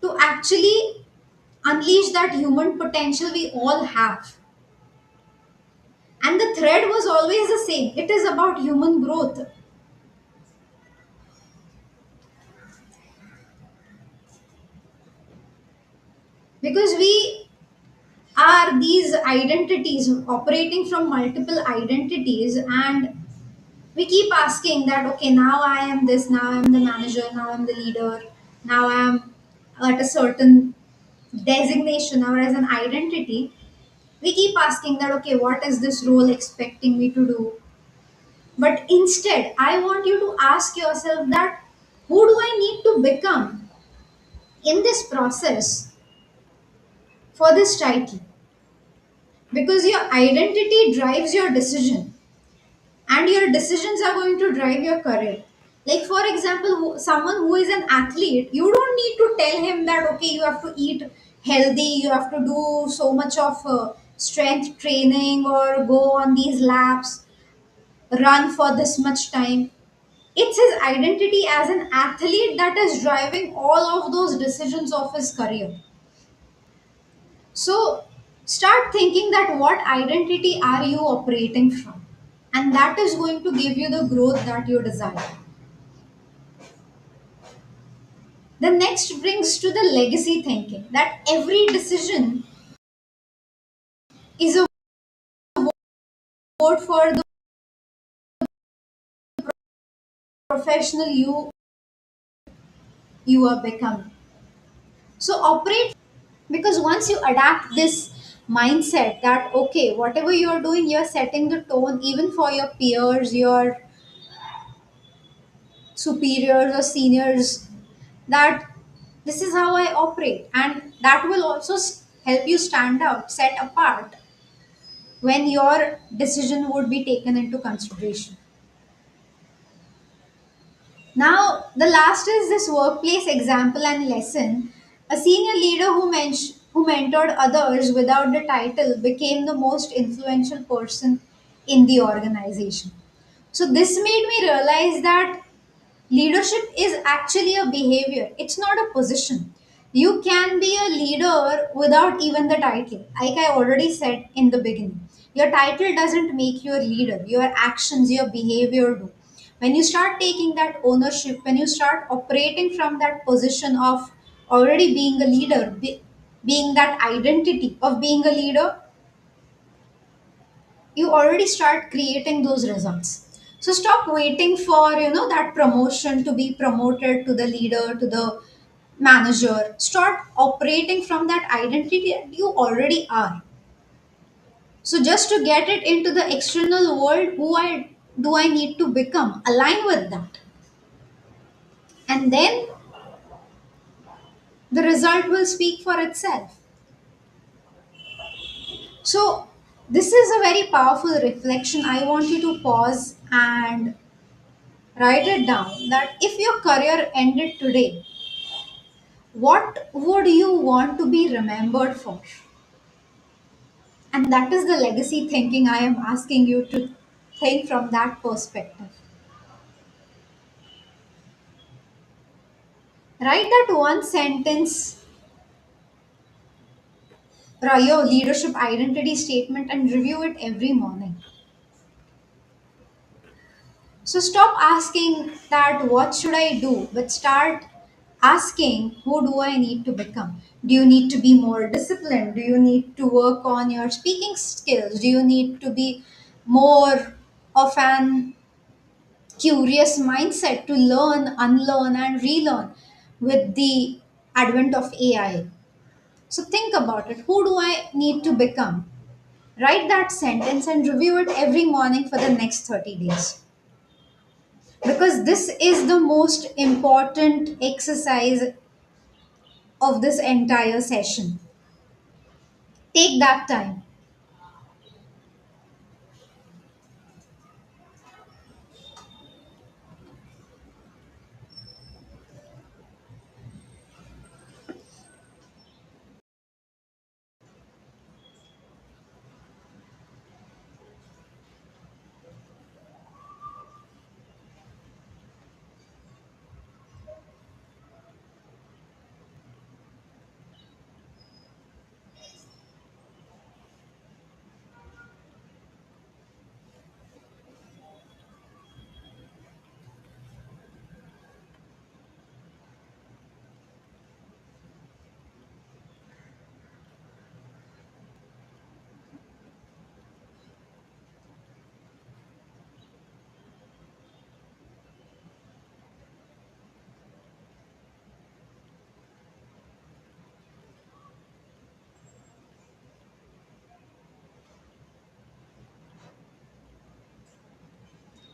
to actually unleash that human potential we all have. And the thread was always the same, it is about human growth. Because we are these identities operating from multiple identities, and we keep asking that, okay, now I am this, now I am the manager, now I'm the leader, now I am at a certain designation or as an identity. We keep asking that, okay, what is this role expecting me to do? But instead, I want you to ask yourself that, who do I need to become in this process for this title? Because your identity drives your decision, and your decisions are going to drive your career. Like, for example, someone who is an athlete, you don't need to tell him that, okay, you have to eat healthy, you have to do so much of strength training, or go on these laps, run for this much time. It's his identity as an athlete that is driving all of those decisions of his career. So start thinking that, what identity are you operating from? And that is going to give you the growth that you desire. The next brings to the legacy thinking, that every decision is a vote for the professional you are becoming. So operate, because once you adapt this mindset that, okay, whatever you're doing, you're setting the tone even for your peers, your superiors or seniors, that this is how I operate, and that will also help you stand out, set apart, when your decision would be taken into consideration. Now, the last is this workplace example and lesson. A senior leader who mentored others without the title became the most influential person in the organization. So, this made me realize that leadership is actually a behavior, it's not a position. You can be a leader without even the title. Like I already said in the beginning, your title doesn't make you a leader, your actions, your behavior do. When you start taking that ownership, when you start operating from that position of already being a leader, being that identity of being a leader, you already start creating those results. So stop waiting for, that promotion to be promoted to the leader, to the manager. Start operating from that identity that you already are. So just to get it into the external world, who I do I need to become? Align with that. And then the result will speak for itself. So this is a very powerful reflection. I want you to pause and write it down that if your career ended today, what would you want to be remembered for? And that is the legacy thinking I am asking you to think from that perspective. Write that one sentence, your leadership identity statement, and review it every morning. So stop asking that what should I do, but start asking who do I need to become? Do you need to be more disciplined? Do you need to work on your speaking skills? Do you need to be more of an curious mindset to learn, unlearn, and relearn with the advent of AI? So think about it. Who do I need to become? Write that sentence and review it every morning for the next 30 days. Because this is the most important exercise of this entire session. Take that time.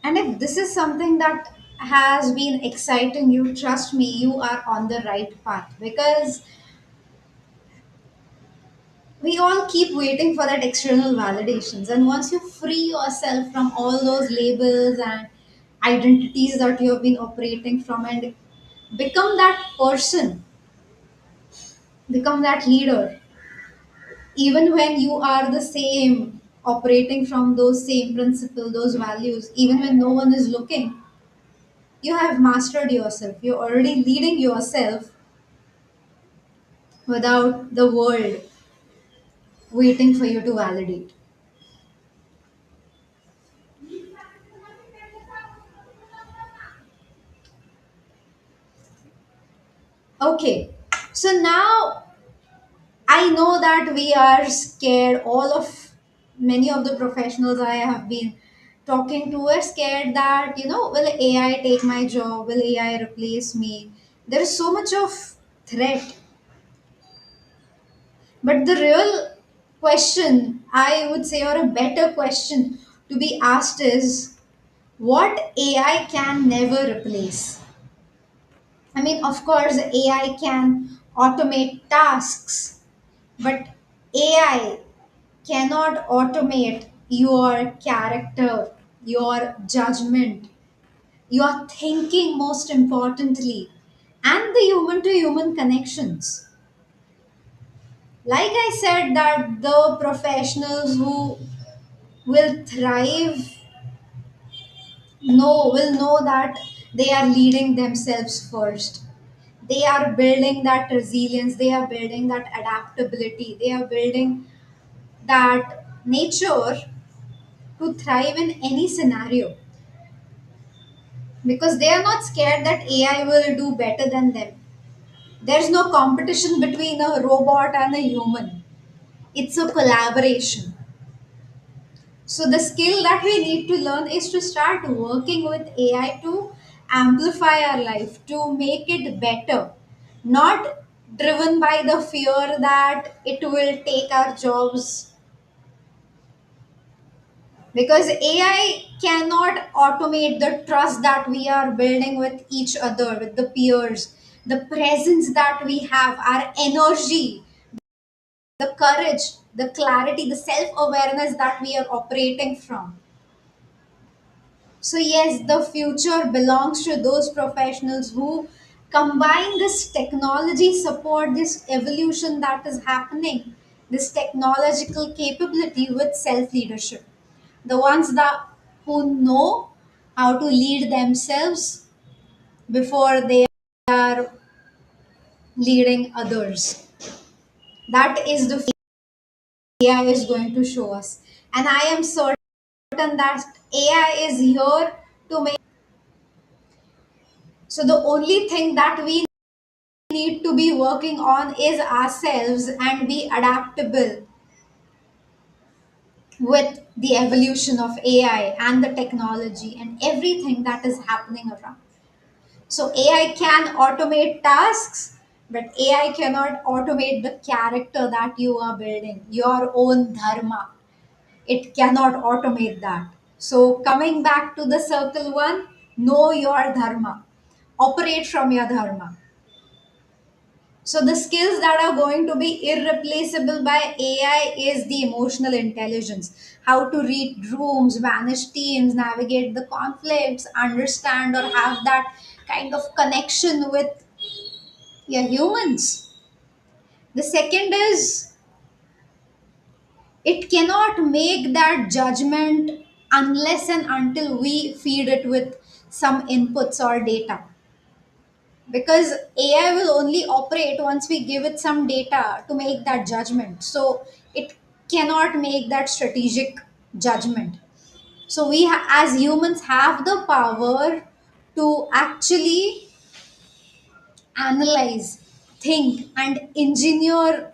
And if this is something that has been exciting you, trust me, you are on the right path. Because we all keep waiting for that external validations. And once you free yourself from all those labels and identities that you have been operating from and become that person, become that leader, even when you are the same, operating from those same principles, those values, even when no one is looking, you have mastered yourself. You're already leading yourself without the world waiting for you to validate. Okay, so now I know that we are scared. All of many of the professionals I have been talking to are scared that, will AI take my job? Will AI replace me? There is so much of threat. But the real question, I would say, or a better question to be asked is what AI can never replace? I mean, of course, AI can automate tasks, but AI cannot automate your character, your judgment, your thinking, most importantly, and the human to human connections. Like I said, that the professionals who will thrive will know that they are leading themselves first. They are building that resilience, they are building that adaptability, they are building that nature to thrive in any scenario, because they are not scared that AI will do better than them. There's no competition between a robot and a human, it's a collaboration. So the skill that we need to learn is to start working with AI to amplify our life, to make it better, not driven by the fear that it will take our jobs, because AI cannot automate the trust that we are building with each other, with the peers, the presence that we have, our energy, the courage, the clarity, the self awareness that we are operating from. So, yes, the future belongs to those professionals who combine this technology support, this evolution that is happening, this technological capability with self leadership. The ones that who know how to lead themselves before they are leading others. That is the AI is going to show us. And I am certain that AI is here to make. So the only thing that we need to be working on is ourselves and be adaptable with the evolution of AI and the technology and everything that is happening around. So AI can automate tasks, but AI cannot automate the character that you are building, your own dharma. It cannot automate that. So coming back to the circle one, know your dharma. Operate from your dharma. So the skills that are going to be irreplaceable by AI is the emotional intelligence, how to read rooms, manage teams, navigate the conflicts, understand or have that kind of connection with your humans. The second is it cannot make that judgment unless and until we feed it with some inputs or data, because AI will only operate once we give it some data to make that judgment. So it cannot make that strategic judgment. So we, as humans, have the power to actually analyze, think, and engineer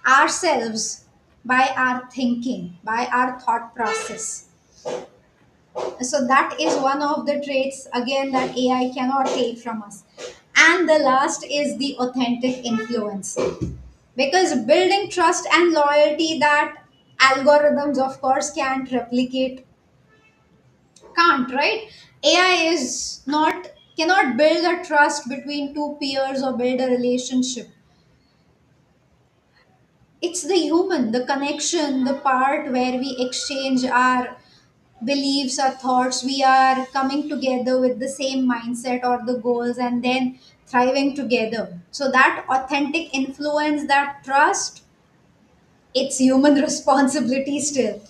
ourselves by our thinking, by our thought process. So that is one of the traits again that AI cannot take from us. And the last is the authentic influence. Because building trust and loyalty that algorithms of course can't replicate, can't, right? AI is not, cannot build a trust between two peers or build a relationship. It's the human, the connection, the part where we exchange our beliefs, our thoughts. We are coming together with the same mindset or the goals and then thriving together. So, that authentic influence, that trust, it's human responsibility still.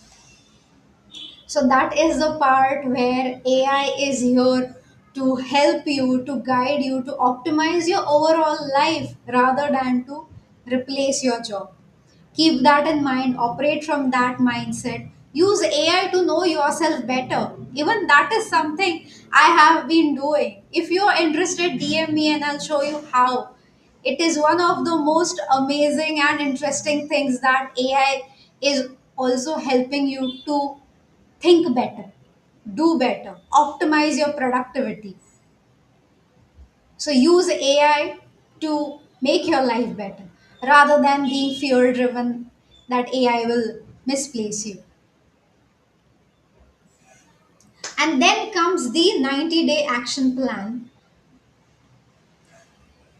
So, that is the part where AI is here to help you, to guide you, to optimize your overall life rather than to replace your job. Keep that in mind, operate from that mindset. Use AI to know yourself better. Even that is something I have been doing. If you're interested, DM me and I'll show you how. It is one of the most amazing and interesting things that AI is also helping you to think better, do better, optimize your productivity. So use AI to make your life better rather than being fear driven that AI will misplace you. And then comes the 90-day action plan.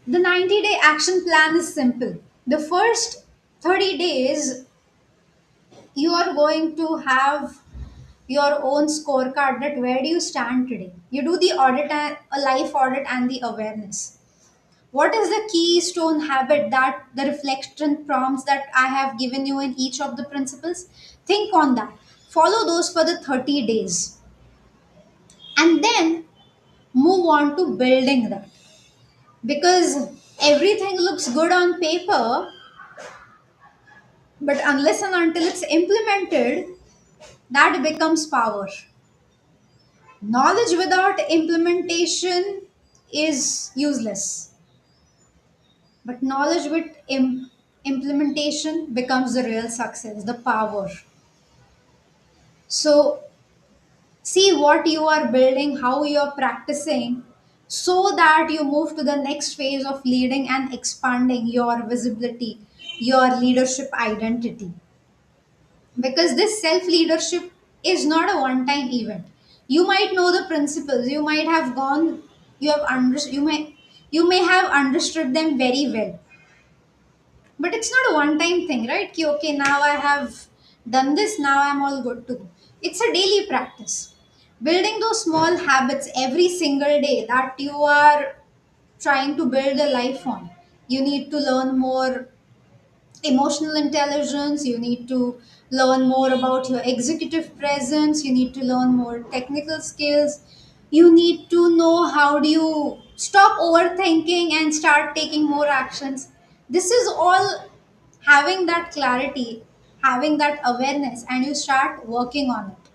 The 90-day action plan is simple. The first 30 days, you are going to have your own scorecard that where do you stand today. You do the audit and a life audit and the awareness. What is the keystone habit that the reflection prompts that I have given you in each of the principles? Think on that. Follow those for the 30 days. And then move on to building that. Because everything looks good on paper, but unless and until it's implemented, that becomes power. Knowledge without implementation is useless. But knowledge with implementation becomes the real success, the power. So see what you are building, how you are practicing, so that you move to the next phase of leading and expanding your visibility, your leadership identity. Because this self leadership is not a one time event. You might know the principles, you might have gone, you may have understood them very well, but it's not a one time thing, right? Ki, okay, now I have done this, now I'm all good to go. It's a daily practice, building those small habits every single day that you are trying to build a life on. You need to learn more emotional intelligence, you need to learn more about your executive presence, you need to learn more technical skills, you need to know how do you stop overthinking and start taking more actions. This is all having that clarity, having that awareness, and you start working on it,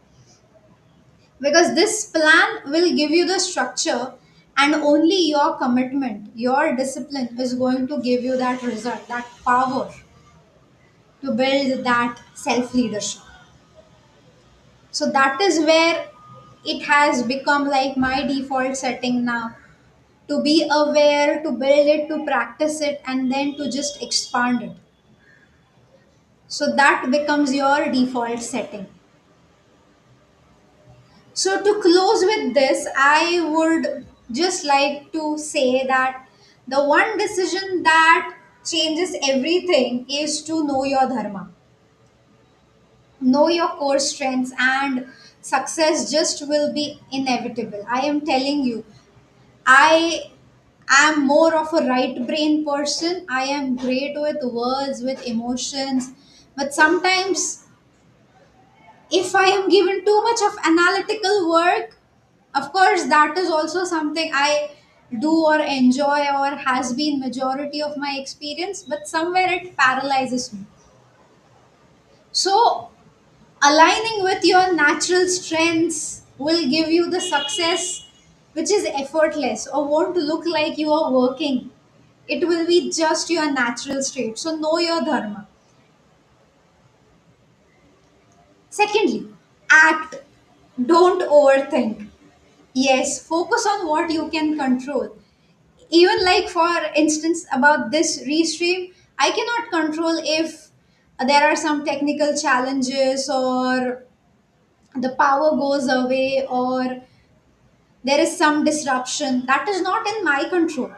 because this plan will give you the structure, and only your commitment, your discipline is going to give you that result, that power to build that self leadership. So that is where it has become like my default setting now, to be aware, to build it, to practice it, and then to just expand it. So that becomes your default setting. So to close with this, I would just like to say that the one decision that changes everything is to know your dharma, know your core strengths, and success just will be inevitable. I am telling you, I am more of a right brain person. I am great with words, with emotions, but sometimes if I am given too much of analytical work, of course that is also something I do or enjoy or has been majority of my experience, but somewhere it paralyzes me. So aligning with your natural strengths will give you the success which is effortless or won't look like you are working. It will be just your natural state. So know your dharma. Secondly, act. Don't overthink. Yes, focus on what you can control. Even like for instance about this restream, I cannot control if there are some technical challenges or the power goes away or there is some disruption. That is not in my control.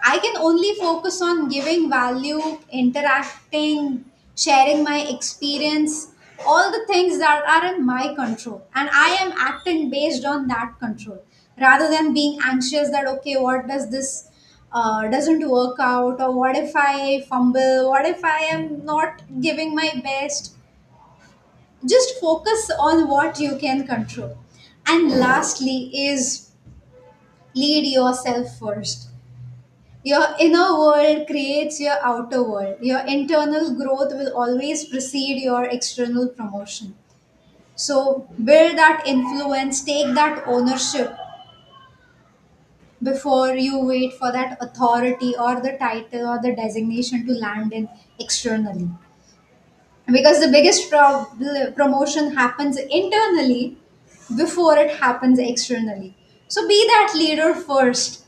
I can only focus on giving value, interacting, sharing my experience, all the things that are in my control, and I am acting based on that control, rather than being anxious that okay, what does this doesn't work out, or what if I fumble, what if I am not giving my best. Just focus on what you can control. And lastly is lead yourself first. Your inner world creates your outer world. Your internal growth will always precede your external promotion. So build that influence, take that ownership before you wait for that authority or the title or the designation to land in externally. Because the biggest promotion happens internally before it happens externally. So be that leader first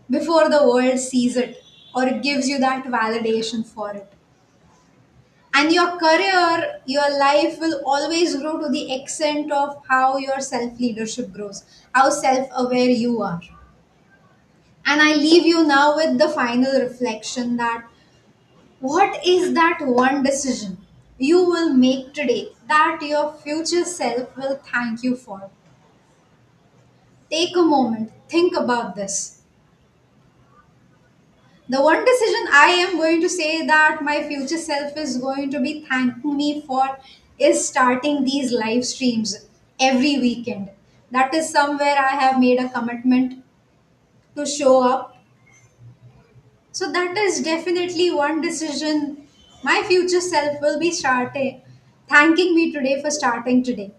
before the world sees it or it gives you that validation for it. And your career, your life will always grow to the extent of how your self leadership grows, how self aware you are. And I leave you now with the final reflection that what is that one decision you will make today that your future self will thank you for? Take a moment, think about this. The one decision I am going to say that my future self is going to be thanking me for is starting these live streams every weekend. That is somewhere I have made a commitment to show up. So that is definitely one decision my future self will be starting thanking me today for starting today.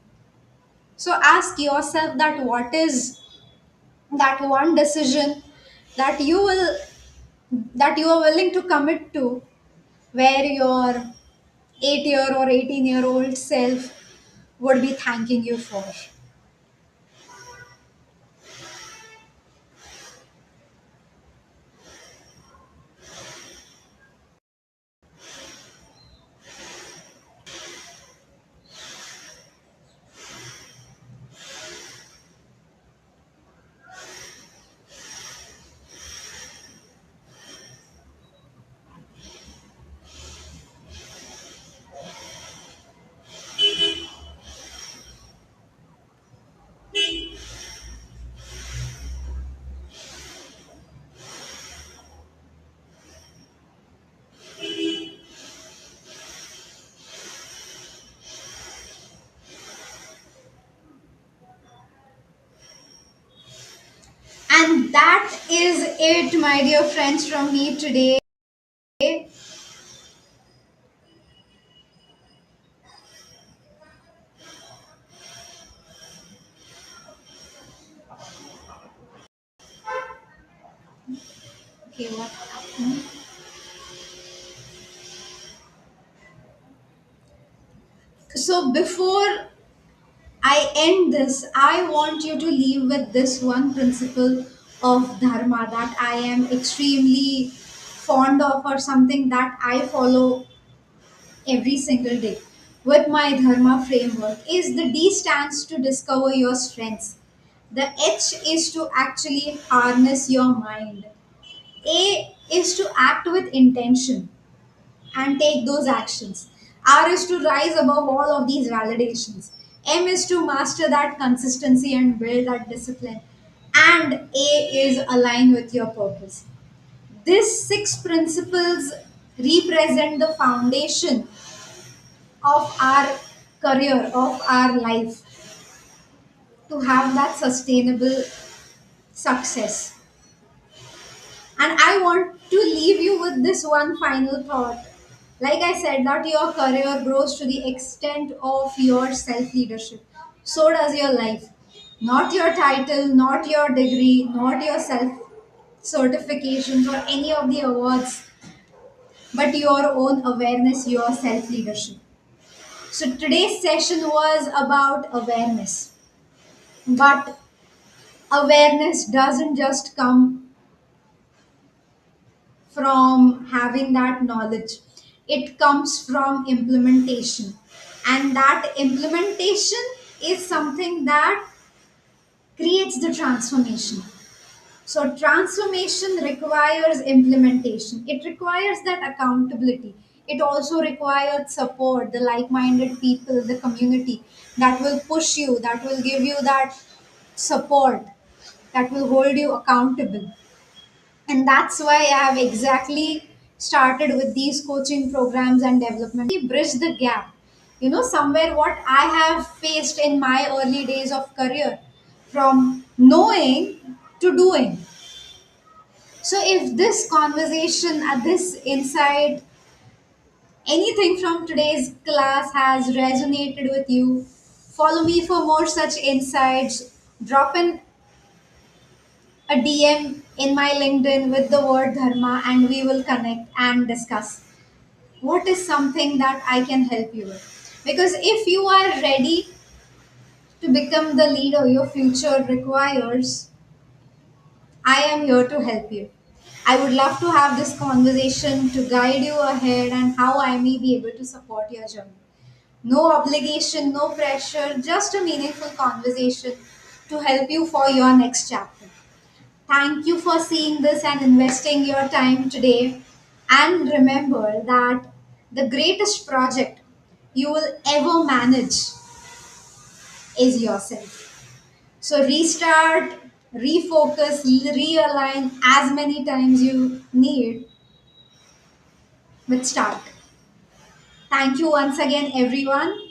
So ask yourself that what is that one decision that you will that you are willing to commit to, where your 8 year or 18-year-old self would be thanking you for. And that is it, my dear friends, from me today. Okay, what happened? So before I end this, I want you to leave with this one principle of dharma that I am extremely fond of, or something that I follow every single day with my dharma framework. Is the D stands to discover your strengths. The H is to actually harness your mind. A is to act with intention and take those actions. R is to rise above all of these validations. M is to master that consistency and build that discipline. And A is align with your purpose. These six principles represent the foundation of our career, of our life, to have that sustainable success. And I want to leave you with this one final thought. Like I said, that your career grows to the extent of your self leadership. So does your life. Not your title, not your degree, not your self certifications or any of the awards, but your own awareness, your self leadership. So today's session was about awareness. But awareness doesn't just come from having that knowledge, it comes from implementation. And that implementation is something that creates the transformation. So, transformation requires implementation, it requires that accountability. It also requires support, the like minded people, the community that will push you, that will give you that support, that will hold you accountable. And that's why I have exactly started with these coaching programs and development. We bridge the gap, somewhere what I have faced in my early days of career, from knowing to doing. So if this conversation, this insight, anything from today's class has resonated with you, follow me for more such insights. Drop in a DM in my LinkedIn with the word dharma, and we will connect and discuss what is something that I can help you with. Because if you are ready to become the leader your future requires, I am here to help you. I would love to have this conversation to guide you ahead and how I may be able to support your journey. No obligation, no pressure, just a meaningful conversation to help you for your next chapter. Thank you for seeing this and investing your time today. And remember that the greatest project you will ever manage is yourself. So restart, refocus, realign as many times you need, but start. Thank you once again, everyone.